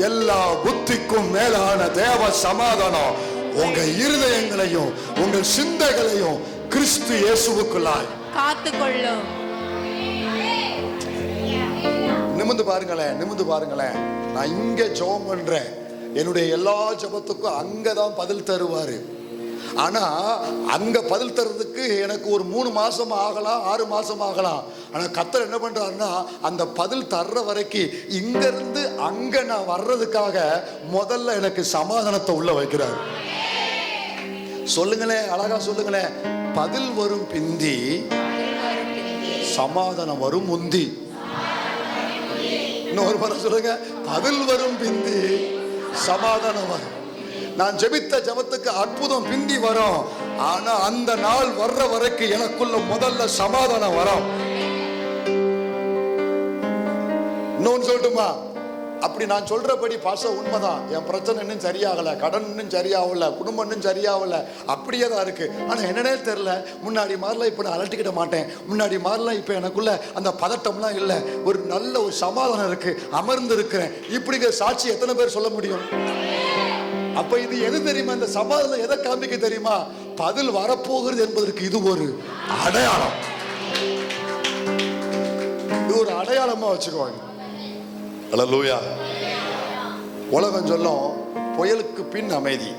எல்லா புத்திக்கும் மேலான தேவ சமாதானம் உங்க இருதயங்களையும் உங்கள் சிந்தைகளையும் கிறிஸ்து இயேசுவுக்குள்ளாய் காத்துக்கொள்ளும். நிமிர்ந்து பாருங்களேன், நிமிர்ந்து பாருங்களேன். நான் இங்க ஜெபம் பண்றேன், என்னுடைய எல்லா ஜெபத்துக்கும் அங்கதான் பதில் தருவாரு. ஆனா அங்க பதில் தர்றதுக்கு எனக்கு ஒரு 3 மாசம் ஆகலாம், 6 மாசம் ஆகலாம். ஆனா கர்த்தர் என்ன பண்றாருன்னா, அந்த பதில் தர்ற வரைக்கும் இங்க இருந்து அங்க நான் வர்றதுக்காக முதல்ல எனக்கு சமாதானத்தை உள்ள வைக்கிறார். சொல்லுங்களேன், அழகா சொல்லுங்களேன். பதில் வரும் பிந்தி சமாதானம் வரும் முந்தி. இன்னொரு முறை சொல்லுங்க, பதில் வரும் பிந்தி சமாதானம் வரும். நான் ஜெபித்த ஜெபத்துக்கு அற்புதம் பிந்தி வரும். ஆனா அந்த நாள் வர்ற வரைக்கும் எனக்குள்ள முதல்ல சமாதானம் வரும். இன்னொன்னு சொல்லட்டுமா? அப்படி நான் சொல்றபடி பாஸ்டர் உண்மைதான், என் பிரச்சனை இன்னும் சரியாகல, கடன் இன்னும் சரியாகல, குடும்பம் இன்னும் சரியாகல, அப்படியே தான் இருக்கு. ஆனா என்னன்னே தெரியல, முன்னாடி மாதிரிலாம் இப்ப நான் அலட்டிக்கிட மாட்டேன், முன்னாடி மாதிரிலாம் இப்ப எனக்குள்ள அந்த பதட்டம்லாம் இல்லை, ஒரு நல்ல ஒரு சமாதானம் இருக்கு, அமர்ந்து இருக்கிறேன், இப்படிங்கிற சாட்சி எத்தனை பேர் சொல்ல முடியும்? அப்ப இது எது தெரியுமா? இந்த சமாதானம் எதை காமிக்க தெரியுமா? பதில் வரப்போகிறது என்பதற்கு இது ஒரு அடையாளம். இது ஒரு அடையாளமா வச்சுக்குவாங்க. அல்லேலூயா. உலகம் சொல்லும் புயலுக்கு பின் அமைதி,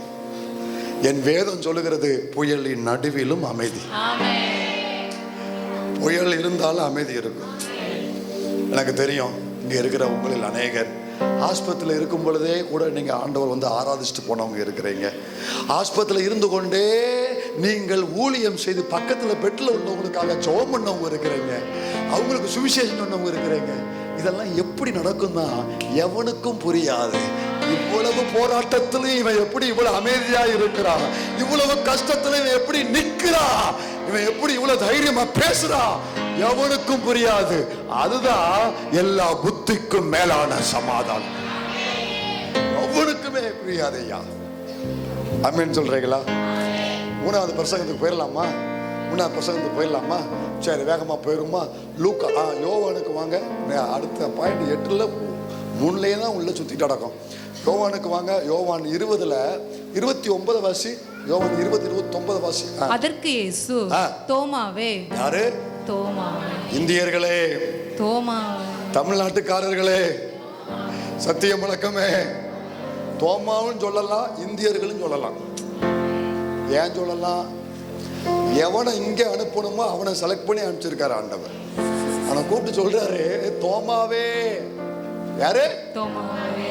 என் வேதம் சொல்லுகிறது புயலின் நடுவிலும் அமைதி. புயல் இருந்தாலும் அமைதி இருக்கும். எனக்கு தெரியும், இங்க இருக்கிற உங்களில் அநேகர் ஆஸ்பத்திரியில் இருக்கும் பொழுதே கூட நீங்க ஆண்டவர் வந்து ஆராதிச்சுட்டு போனவங்க இருக்கிறீங்க. ஆஸ்பத்திரியில் இருந்து கொண்டே நீங்கள் ஊழியம் செய்து பக்கத்தில் பெட்டில் உள்ளவங்களுக்காக ஜெபம் பண்ணவங்க இருக்கிறீங்க, அவங்களுக்கு சுவிசேஷம் சொன்னவங்க இருக்கிறீங்க. இதெல்லாம் எப்படி நடக்கும்னா எவனுக்கும் புரியாது. இவ்வளவு போராட்டத்திலும் இவன் எப்படி இவ்வளவு அமைதியா இருக்கிறான், இவ்வளவு கஷ்டத்திலும் இவன் எப்படி நிற்கிறான், இவன் எப்படி இவ்வளவு தைரியமா பேசுறான், எவனுக்கும் புரியாது. அதுதான் எல்லா புத்திக்கும் மேலான சமாதானம். எவனுக்குமே புரியாது. ஐயா ஆமென் சொல்றீங்களா? மூணாவது பிரசங்கத்துக்கு போயிடலாமா? மூணாவது பிரசங்கத்துக்கு போயிடலாமா? சரி, வேகமா போயிருமா? லூக்கா யோவானுக்கு வாங்க. அடுத்த பாயிண்ட் 8ல் 3லயே தான் உள்ள சுத்திட்டு நடக்கும். யோவானுக்கு வாங்க. யோவான் 20:29 வாசி. யோவான் 20:29 வாசி. அதற்கு இயேசு, தோமாவே. யாரு? தோமாவே. இந்தியர்களே, தோமாவே. தமிழ்நாட்டுக்காரர்களே, சத்தியம் முழக்கமே. தோமாவும் சொல்லலாம், இந்தியர்களும் சொல்லலாம். ஏன் சொல்லலாம்? எவனை இங்க அனுப்பணுமோ அவனை செலக்ட் பண்ணி அனுப்பிச்சிருக்காரு ஆண்டவர். அவனை கூப்பிட்டு சொல்றாரு, தோமாவே. யாரு? தோமாவே.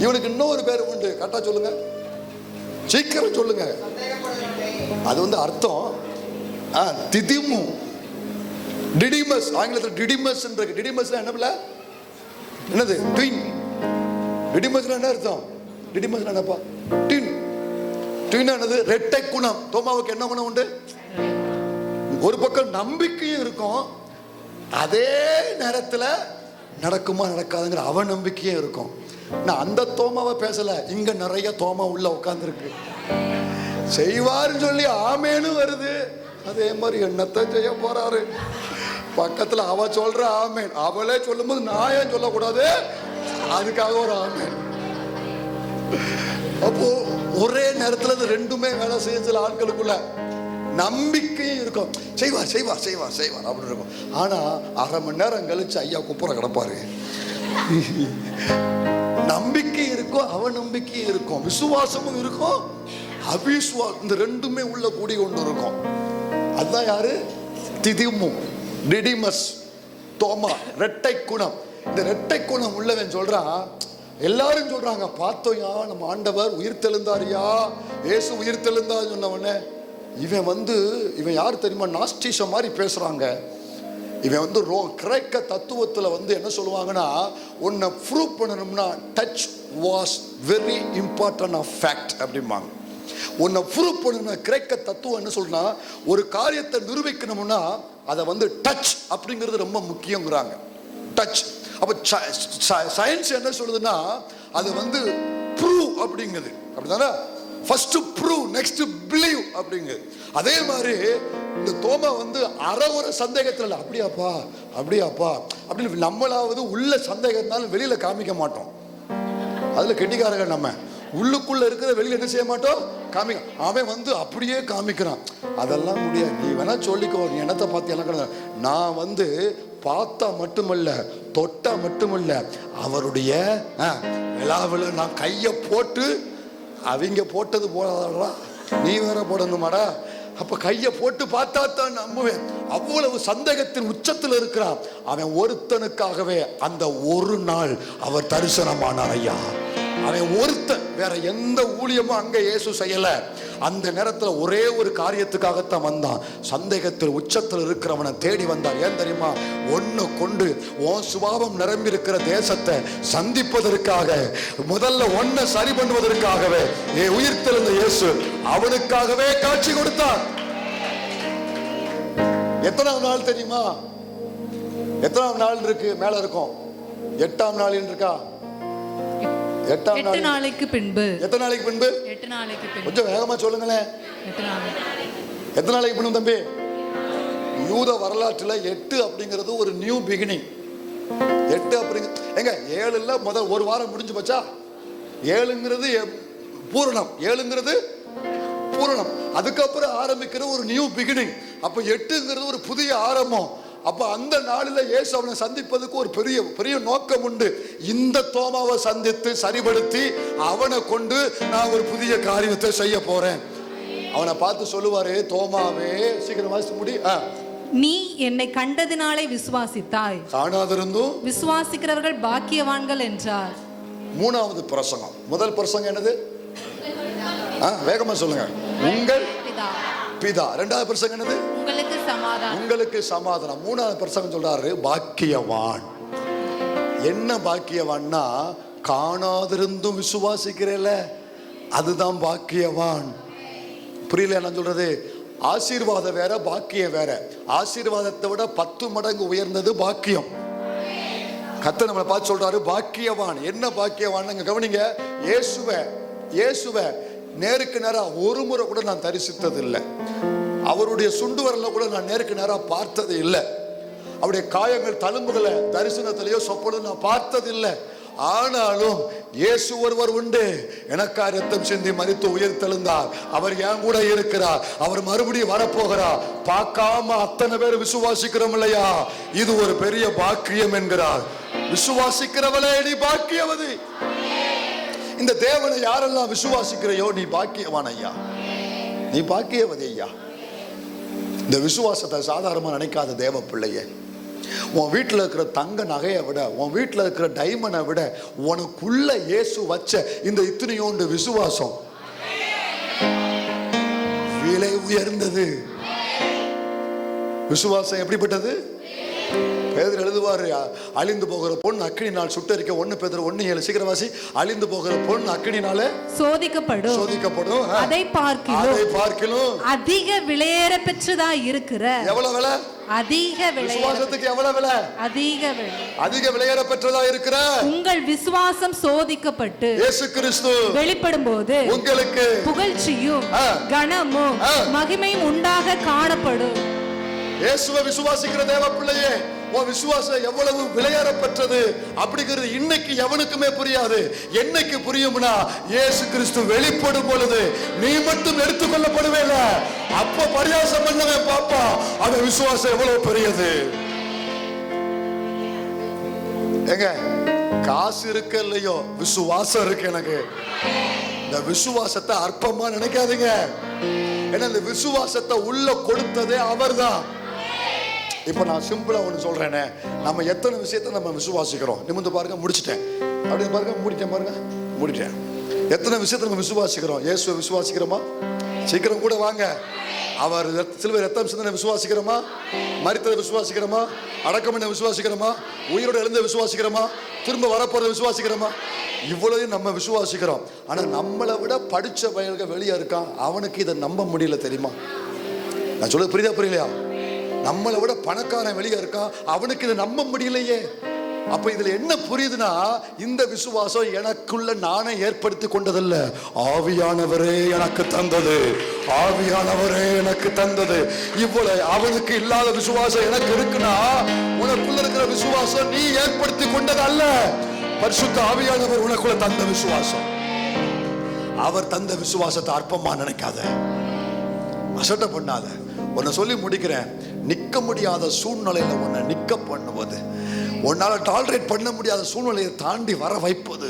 இவனுக்கு இன்னொரு பேர் உண்டு, கரெக்டா சொல்லுங்க, சீக்கிரம் சொல்லுங்க. அது வந்து அர்த்தம் திதிமு, டிடிமஸ். ஆங்கிலத்தில் டிடிமஸ் இருக்கு. டிடிமஸ் என்னது? ட்வின். டிடிமஸ் என்ன அர்த்தம்? டிடிமஸ் என்னப்பா? ட்வின். ட்வின் என்னது? இரட்டை குணம். தோமாவுக்கு என்ன குணம் உண்டு? ஒரு பக்கம் நம்பிக்கையும் இருக்கும், அதே நேரத்தில் நடக்குமா நடக்காதுங்கிற அவன் நம்பிக்கையே இருக்கும். நான் அந்த தோமாவை பேசல, இங்க நிறைய தோமா உள்ள உட்கார்ந்துருக்கு. செய்வாருன்னு சொல்லி ஆமேனு வருது. அதே மாதிரி என்னத்தை செய்ய போறாரு? பக்கத்துல அவ சொல்ற ஆமேன், அவளே சொல்லும் போது நான் ஏன் சொல்லக்கூடாது? அதுக்காக ஒரு ஆமேன். அப்போ ஒரே நேரத்துல ரெண்டுமே வேலை செய்ய சில ஆட்களுக்குள்ள நம்பிக்கையும் இருக்கும். செய்வார் செய்வார் செய்வார் செய்வார் அப்படின்னு இருக்கும். ஆனா அரை மணி நேரம் கழிச்சு ஐயா குப்புற கிடப்பாரு. நம்பிக்கை இருக்கும், அவநம்பிக்கையும் இருக்கும், விசுவாசமும் இருக்கும், அவிசுவாசம். இந்த ரெண்டுமே உள்ள கூடி கொண்டு இருக்கும். அதுதான் யாரு? திதிமு, டிடிமஸ், தோமா. இரட்டை குணம். இந்த இரட்டை குணம் உள்ளவன் சொல்றான். எல்லாரும் சொல்றாங்க, பார்த்தோயா நம்ம ஆண்டவர் உயிர் தெழுந்தாரியா, இயேசு உயிர் தெழுந்தார் சொன்ன உடனே இவன் யார் தெரியுமா? நாஸ்டிசம் மாதிரி பேசுறாங்க. இவன் வந்து கிரேக்க தத்துவத்தில் வந்து என்ன சொல்லுவாங்கன்னா, உன்னை ப்ரூவ் பண்ணணும்னா touch was very important of fact அப்படிம்பாங்க. உன்னை ப்ரூவ் பண்ணணும்னா கிரேக்க தத்துவம் என்ன சொல்றா, ஒரு காரியத்தை நிரூபிக்கணும்னா அதை வந்து டச் அப்படிங்கிறது ரொம்ப முக்கியங்கிறாங்க. டச். அப்போ சயின்ஸ் என்ன சொல்லுதுன்னா அது வந்து ப்ரூவ் அப்படிங்குது. அப்படிதானே? ஃபர்ஸ்ட் ப்ரூவ், நெக்ஸ்ட் பிலீவ் அப்படிங்குது. அதே மாதிரி இந்த தோமா வந்து அறகுற சந்தேகத்தில் இல்லை, அப்படியாப்பா அப்படியாப்பா அப்படின்னு நம்மளாவது உள்ள சந்தேகத்தினாலும் வெளியில காமிக்க மாட்டோம். அதுல கெட்டிக்காரர்கள் நம்ம உள்ளுக்குள்ள இருக்கிற வெளியில என்ன செய்ய மாட்டோம், காமிக்க. அவன் வந்து அப்படியே காமிக்கிறான். அதெல்லாம் முடியாது. நீ வேணா சொல்லிக்கோ, நீ என்னத்தை பார்த்து எனக்கு. நான் வந்து பார்த்தா மட்டுமல்ல, தொட்டா மட்டுமல்ல, அவருடைய விழாவில் நான் கையை போட்டு, அவங்க போட்டது போடாதா, நீ வேற போடணுமாடா. அப்ப கையை போட்டு பார்த்தா தான் நம்புவேன். அவ்வளவு சந்தேகத்தின் உச்சத்தில் இருக்கிறான். அவன் ஒருத்தனுக்காகவே அந்த ஒரு நாள் அவர் தரிசனமானார் ஐயா. அவன் ஒருத்தன், வேற எந்த ஊழியமும் அங்க இயேசு செய்யல. அந்த நேரத்தில் ஒரே ஒரு காரியத்துக்காகத்தான் வந்தான். சந்தேகத்தில் உச்சத்தில் இருக்கிறவனை தேடி வந்தார். ஏன் தெரியுமா? ஒன்னு கொண்டு உன் சுபாவம் நிரம்பி இருக்கிற தேசத்தை சந்திப்பதற்காக, முதல்ல ஒன்ன சரி பண்ணுவதற்காகவே உயிர் தெழுந்த இயேசு அவனுக்காகவே காட்சி கொடுத்தார். எத்தனாம் நாள் தெரியுமா? எத்தனாம் நாள் இருக்கு? மேல இருக்கும் 8ஆம் நாள் இருக்கா? 8 நாளைக்கு பின்பு. எத்தனை நாளைக்கு பின்பு? 8 நாளைக்கு பின்பு. கொஞ்சம் வேகமா சொல்லுங்களேன். 8 நாளைக்கு. எத்தனை நாளைக்கு பின்பு தம்பி? யூத வரலாற்றுல 8 அப்படிங்கிறது ஒரு நியூ பிகினிங். 8 அப்படிங்க எங்க 7ல முதல் ஒரு வாரம் முடிஞ்சு போச்சா? 7ங்கிறது பூரணம். 7ங்கிறது பூரணம். அதுக்கப்புறம் ஆரம்பிக்கிற ஒரு நியூ பிகினிங். அப்ப 8ங்கிறது ஒரு புதிய ஆரம்பம். அப்ப அந்த நாளில் இயேசு அவனை சந்திப்பதுக்கு ஒரு பெரிய பெரிய நோக்கம் உண்டு. இந்த தோமாவை சந்தித்து சரிபடுத்தி அவனை கொண்டு நான் ஒரு புதிய காரியத்தை செய்ய போறேன். அவனை பார்த்து சொல்லுவாரு, தோமாவே சீக்கிரம் வாசித்து முடி. நீ என்னை கண்டதினாலே விசுவாசித்தாய், காணாதிருந்தும் விசுவாசிக்கிறவர்கள் பாக்கியவான்கள் என்றார். 3வது பிரசங்கம். முதல் பிரசங்கம் என்னது? வேகமா சொல்லுங்க. உங்கள் பிதா. 2வது பிரசங்கம் என்னது? உங்களுக்கு சமாதானம். உங்களுக்கு சமாதானம். 3வது பிரசங்கம் சொல்றாரு பாக்கியவான். என்ன பாக்கியவான்னா, காணாதிருந்தும் விசுவாசிக்கிறேல, அதுதான் பாக்கியவான். புரியல நான் சொல்றது? ஆசீர்வாதம் வேற, பாக்கியம் வேற. ஆசீர்வாதத்தை விட 10 மடங்கு உயர்ந்தது பாக்கியம். கர்த்தர் நம்மளை பார்த்து சொல்றாரு பாக்கியவான். என்ன பாக்கியவான்? கவனிங்க. இயேசுவை நேருக்கு நேரா ஒரு முறை கூட நான் தரிசித்தது இல்லை. அவருடைய சுண்டு வரல கூட நான் நேருக்கு நேரா பார்த்தது இல்லை. அவருடைய காயங்கள் தழும்புகளை தரிசனத்திலேயோ சொப்பனோ நான் பார்த்தது இல்லை. ஆனாலும் இயேசு ஒருவர் உண்டு, எனக்கா ரத்தம் சிந்தி மரித்து உயிர்த்தெழுந்தார், அவர் என் கூட இருக்கிறார், அவர் மறுபடியும் வரப்போகிறார். பார்க்காம அத்தனை பேர் விசுவாசிக்கிறோம் இல்லையா? இது ஒரு பெரிய பாக்கியம் என்கிறார். விசுவாசிக்கிறவளே நீ பாக்கியவதி. இந்த தேவனை யாரெல்லாம் விசுவாசிக்கிறையோ நீ பாக்கியவான் ஐயா, நீ பாக்கியவதி ஐயா. இந்த விசுவாசத்தை சாதாரணமா நினைக்காத தேவ பிள்ளையே, உன் வீட்டில் இருக்கிற தங்க நகையை விட, உன் வீட்டில் இருக்கிற டைமண்டை விட, உனக்குள்ள இயேசு வச்ச இந்த இத்தனையோண்டு விசுவாசம் விலை உயர்ந்தது. விசுவாசம் எப்படிப்பட்டது? பேதுரு எழுதுவாரு, அழிந்து போகிற பொன் அக்கினினால் சுட்டரிக்க. 1 பேதுரு 1:7. சீக்கிரம் வாசி. அழிந்து போகிற பொன் அக்கினினாலே சோதிக்கப்படும். அதை பார்க்கிலும் அதிக விலையேற பெற்றதா இருக்கிற. எவ்வளவு விலை? அதிக விலை. விசுவாசத்துக்கு எவ்வளவு விலை? அதிக விலையேற பெற்றதா இருக்கிற உங்கள் விசுவாசம் சோதிக்கப்பட்டு இயேசு கிறிஸ்து வெளிப்படும் போது உங்களுக்கு புகழ்ச்சியும் கனமும் மகிமையும் உண்டாக காணப்படும். இயேசுவை விசுவாசிக்கிற தேவ பிள்ளையே, உன் விசுவாசம் எவ்வளவு விலையேறப்பட்டது அப்படிங்கிறது இன்னைக்கு எவனுக்குமே புரியாது. என்னைக்கு புரியும்னா, இயேசு கிறிஸ்து வெளிப்படும் பொழுது நீ மட்டும் எடுத்துக்கொள்ளப்படுவே. அப்ப பரியாசம் பண்ணவன் பாப்பா, அவன் விசுவாசம் எவ்வளவு பெரியது. எங்க காசு இருக்கு இல்லையோ, விசுவாசம் இருக்கு. எனக்கு இந்த விசுவாசத்தை அற்பமா நினைக்காதீங்க. ஏன்னா இந்த விசுவாசத்தை உள்ள கொடுத்ததே அவர்தான். இப்ப நான் சிம்பிளா ஒண்ணு சொல்றேனே, நம்ம எத்தனை விஷயத்தை நம்ம விசுவாசிக்கிறோம். நிமிர்ந்து பாருங்க, முடிச்சிட்டேன். அப்படின்னு பாருங்க, மூடிட்டேன். பாருங்க, மூடிட்டேன். எத்தனை விஷயத்தை நம்ம விசுவாசிக்கிறோம்? இயேசுவை விசுவாசிக்கிறோமா? சீக்கிரம் கூட வாங்க. அவர் சிலுவை ரத்தம் சிந்தனை விசுவாசிக்கிறோமா? மரித்ததை விசுவாசிக்கிறோமா? அடக்கம் பண்ண விசுவாசிக்கிறோமா? உயிரோட எழுந்த விசுவாசிக்கிறோமா? திரும்ப வரப்போறத விசுவாசிக்கிறோமா? இவ்வளவு நம்ம விசுவாசிக்கிறோம். ஆனா நம்மளை விட படிச்ச பயல்கள் வெளியே இருக்கான், அவனுக்கு இதை நம்ப முடியல. தெரியுமா நான் சொல்றது? புரியுதா புரியலையா? நம்மளை விட பணக்காரன் வெளியே இருக்கான், அவனுக்கு இதை நம்ப முடியலையே. அப்ப இதுல என்ன புரியுதுன்னா, இந்த விசுவாசம் எனக்குள்ள நானே ஏற்படுத்தி கொண்டதல்ல, ஆவியானவரே எனக்கு தந்தது. ஆவியானவரே எனக்கு தந்தது. இவ்வளவு அவனுக்கு இல்லாத விசுவாசம் எனக்கு இருக்குன்னா, உனக்குள்ள இருக்கிற விசுவாசம் நீ ஏற்படுத்தி கொண்டது அல்ல, பரிசுத்த ஆவியானவர் உனக்குள்ள தந்த விசுவாசம். அவர் தந்த விசுவாசத்தை அற்பமா நினைக்காத, அசட்டை பண்ணாத. உன்னை சொல்லி முடிக்கிறேன், நிக்க முடியாத சூழ்நிலையில உன்னை நிக்க பண்ணுவது, உன்னால டாலரேட் பண்ண முடியாத சூழ்நிலையை தாண்டி வர வைப்பது,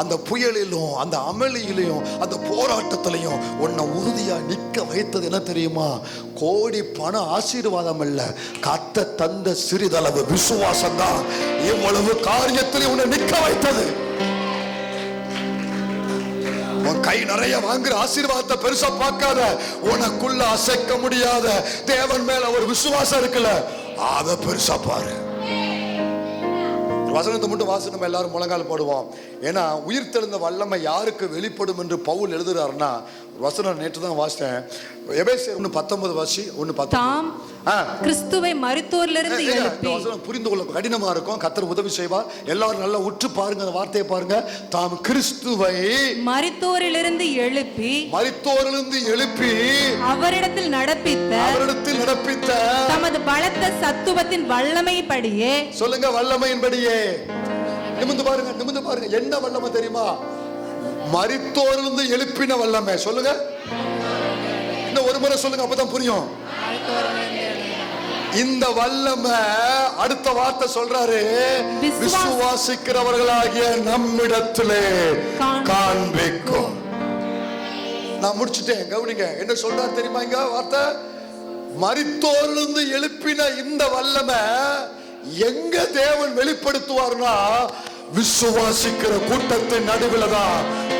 அந்த புயலிலும் அந்த அமளியிலையும் அந்த போராட்டத்திலையும் உன்னை உறுதியா நிக்க வைத்தது என்ன தெரியுமா? கோடி பண ஆசீர்வாதம் அல்ல, கத்த தந்த சிறிதளவு விசுவாசம் தான் இவ்வளவு காரியத்திலே உன்னை நிக்க வைத்தது. உன் கை நிறைய வாங்குற ஆசீர்வாதத்தை பெருசா பார்க்காத, உனக்குள்ள அசைக்க முடியாத தேவன் மேல ஒரு விசுவாசம் இருக்குல்ல, அத பெருசா பாரு. வசனத்தை மட்டும் வாசி, நம்ம எல்லாரும் முழங்கால் போடுவோம். ஏன்னா உயிர்த்தெழுந்த வல்லமை யாருக்கு வெளிப்படும் என்று பவுல் எழுதுறாருன்னா, வசனம் நேற்று தான் வாசித்தேன். எபேசியர் 1:19 வாசி. 1:19. தாம் கிறிஸ்துவை மரித்தோரிலிருந்து எழுப்பி. புரிந்து கொள்ள கடினமா இருக்கும், கர்த்தர் உதவி செய்வார். எல்லாரும் நல்லா உற்று பாருங்க, அந்த வார்த்தையை பாருங்க. தாம் கிறிஸ்துவை மரித்தோரிலிருந்து எழுப்பி அவரிடத்தில் நடப்பித்த தமது பலத்த சத்துவத்தின் வல்லமையின்படியே. சொல்லுங்க, வல்லமையின்படியே. நிமிந்து பாருங்க. என்ன வல்லமை தெரியுமா? மரித்தோரிலிருந்து எழுப்பின வல்லமை. சொல்லுங்க, இன்னும் ஒரு முறை சொல்லுங்க, அப்பதான் புரியும். இந்த வல்லமை அடுத்த வார்த்தை சொல்றாரு, விசுவாசிக்கிறவர்களாகிய நம்மிடத்திலே காண்பிக்கும். நான் முடிச்சுட்டேன், கவனிங்க. என்ன சொல்றாரு தெரியுமா இங்க வார்த்தை? மரித்தோரிலிருந்து எழுப்பின இந்த வல்லமை எங்க தேவன் வெளிப்படுத்துவார்னா, விசுவாசிக்கிற கூட்டத்தின் நடுவில் தான்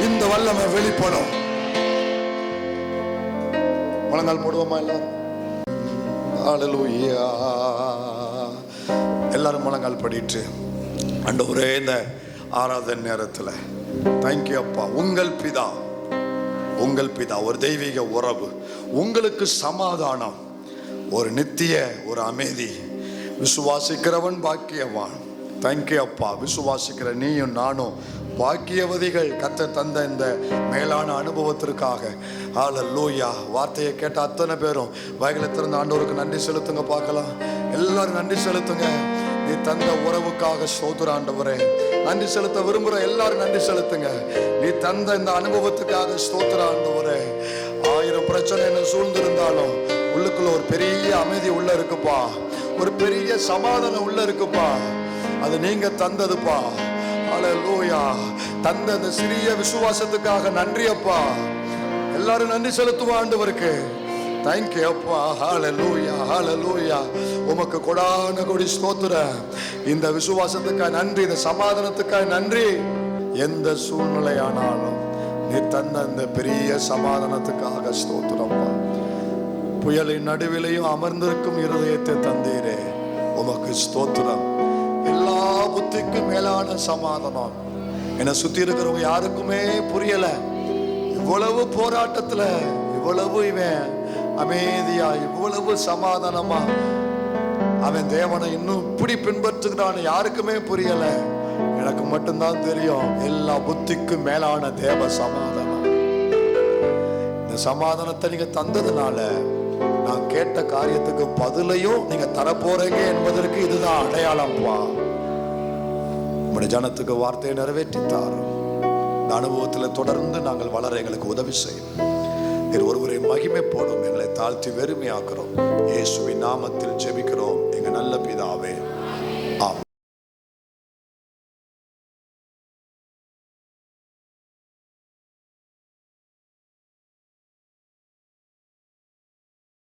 இந்த வல்லமை வெளிப்படும். முழங்கால் போடுவோமா எல்லாரும்? ஹல்லேலூயா. எல்லாரும் முழங்கால் படிட்டு, ஆண்டவரே, இந்த ஆராதனை நேரத்தில் தேங்க்யூ அப்பா. உங்கள் பிதா ஒரு தெய்வீக உறவு, உங்களுக்கு சமாதானம், ஒரு நித்திய ஒரு அமைதி. விசுவாசிக்கிறவன் பாக்கியவான். தேங்க்யூ அப்பா. விசுவாசிக்கிற நீயும் நானும் பாக்கியவதிகள். கர்த்தர் தந்த இந்த மேலான அனுபவத்திற்காக ஹல்லேலூயா. வார்த்தையை கேட்ட அத்தனை பேரும் வாய்களை திறந்த ஆண்டவருக்கு நன்றி செலுத்துங்க. பார்க்கலாம், எல்லாரும் நன்றி செலுத்துங்க. நீ தந்த உறவுக்காக ஸ்தோத்திரம் ஆண்டவரே. நன்றி செலுத்த விரும்புகிற எல்லாரும் நன்றி செலுத்துங்க. நீ தந்த இந்த அனுபவத்துக்காக ஸ்தோத்திரம் ஆண்டவரே. 1000 பிரச்சனை என்ன சூழ்ந்திருந்தாலும் உள்ளுக்குள்ள ஒரு பெரிய அமைதி உள்ள இருக்குப்பா, ஒரு பெரிய சமாதானம் உள்ள இருக்குப்பா. அது நீங்க தந்ததுப்பா. ஹல்லேலூயா. தந்த அந்த சிறிய விசுவாசத்துக்காக நன்றி அப்பா. எல்லாரும் நன்றி செலுத்துவோம் ஆண்டவருக்கு. தேங்க்யூ அப்பா. ஹல்லேலூயா. உமக்கு கொடான கொடி ஸ்தோத்திரம். இந்த விசுவாசத்துக்காக நன்றி, இந்த சமாதானத்துக்காக நன்றி. எந்த சூழ்நிலையானாலும் நீ தந்த இந்த பெரிய சமாதானத்துக்காக ஸ்தோத்திரம்ப்பா. புயலின் நடுவிலையும் அமர்ந்திருக்கும் இருதயத்தை தந்தீரே, உமக்கு ஸ்தோத்திரம். எல்லா புத்திக்கும் மேலான சமாதானம். என்னை சுத்தி இருக்கிறவங்க யாருக்குமே புரியல. இவ்வளவு போராட்டத்துல, இவ்வளவு இவன் அமைதியா, இவ்வளவு சமாதானமா அவன் தேவனை இன்னும் இப்படி பின்பற்றுகிறான், யாருக்குமே புரியல. எனக்கு மட்டும்தான் தெரியும். எல்லா புத்திக்கும் மேலான தேவ சமாதானம். இந்த சமாதானத்தை நீங்க தந்ததுனால நான் கேட்ட காரியத்துக்கு பதிலையும் நீங்க தரப்போறீங்க என்பதற்கு இதுதான் அடையாளம்ப்பா. உங்களுடைய ஜனத்துக்கு வார்த்தையை நிறைவேற்றித்தார். இந்த அனுபவத்தில் தொடர்ந்து நாங்கள் வளர எங்களுக்கு உதவி செய்யும். ஒருவரை மகிமை போடும். எங்களை தாழ்த்தி வெறுமையாக்குறோம். இயேசுவின் நாமத்தில் ஜெபிக்கிறோம் எங்க நல்ல பிதாவே.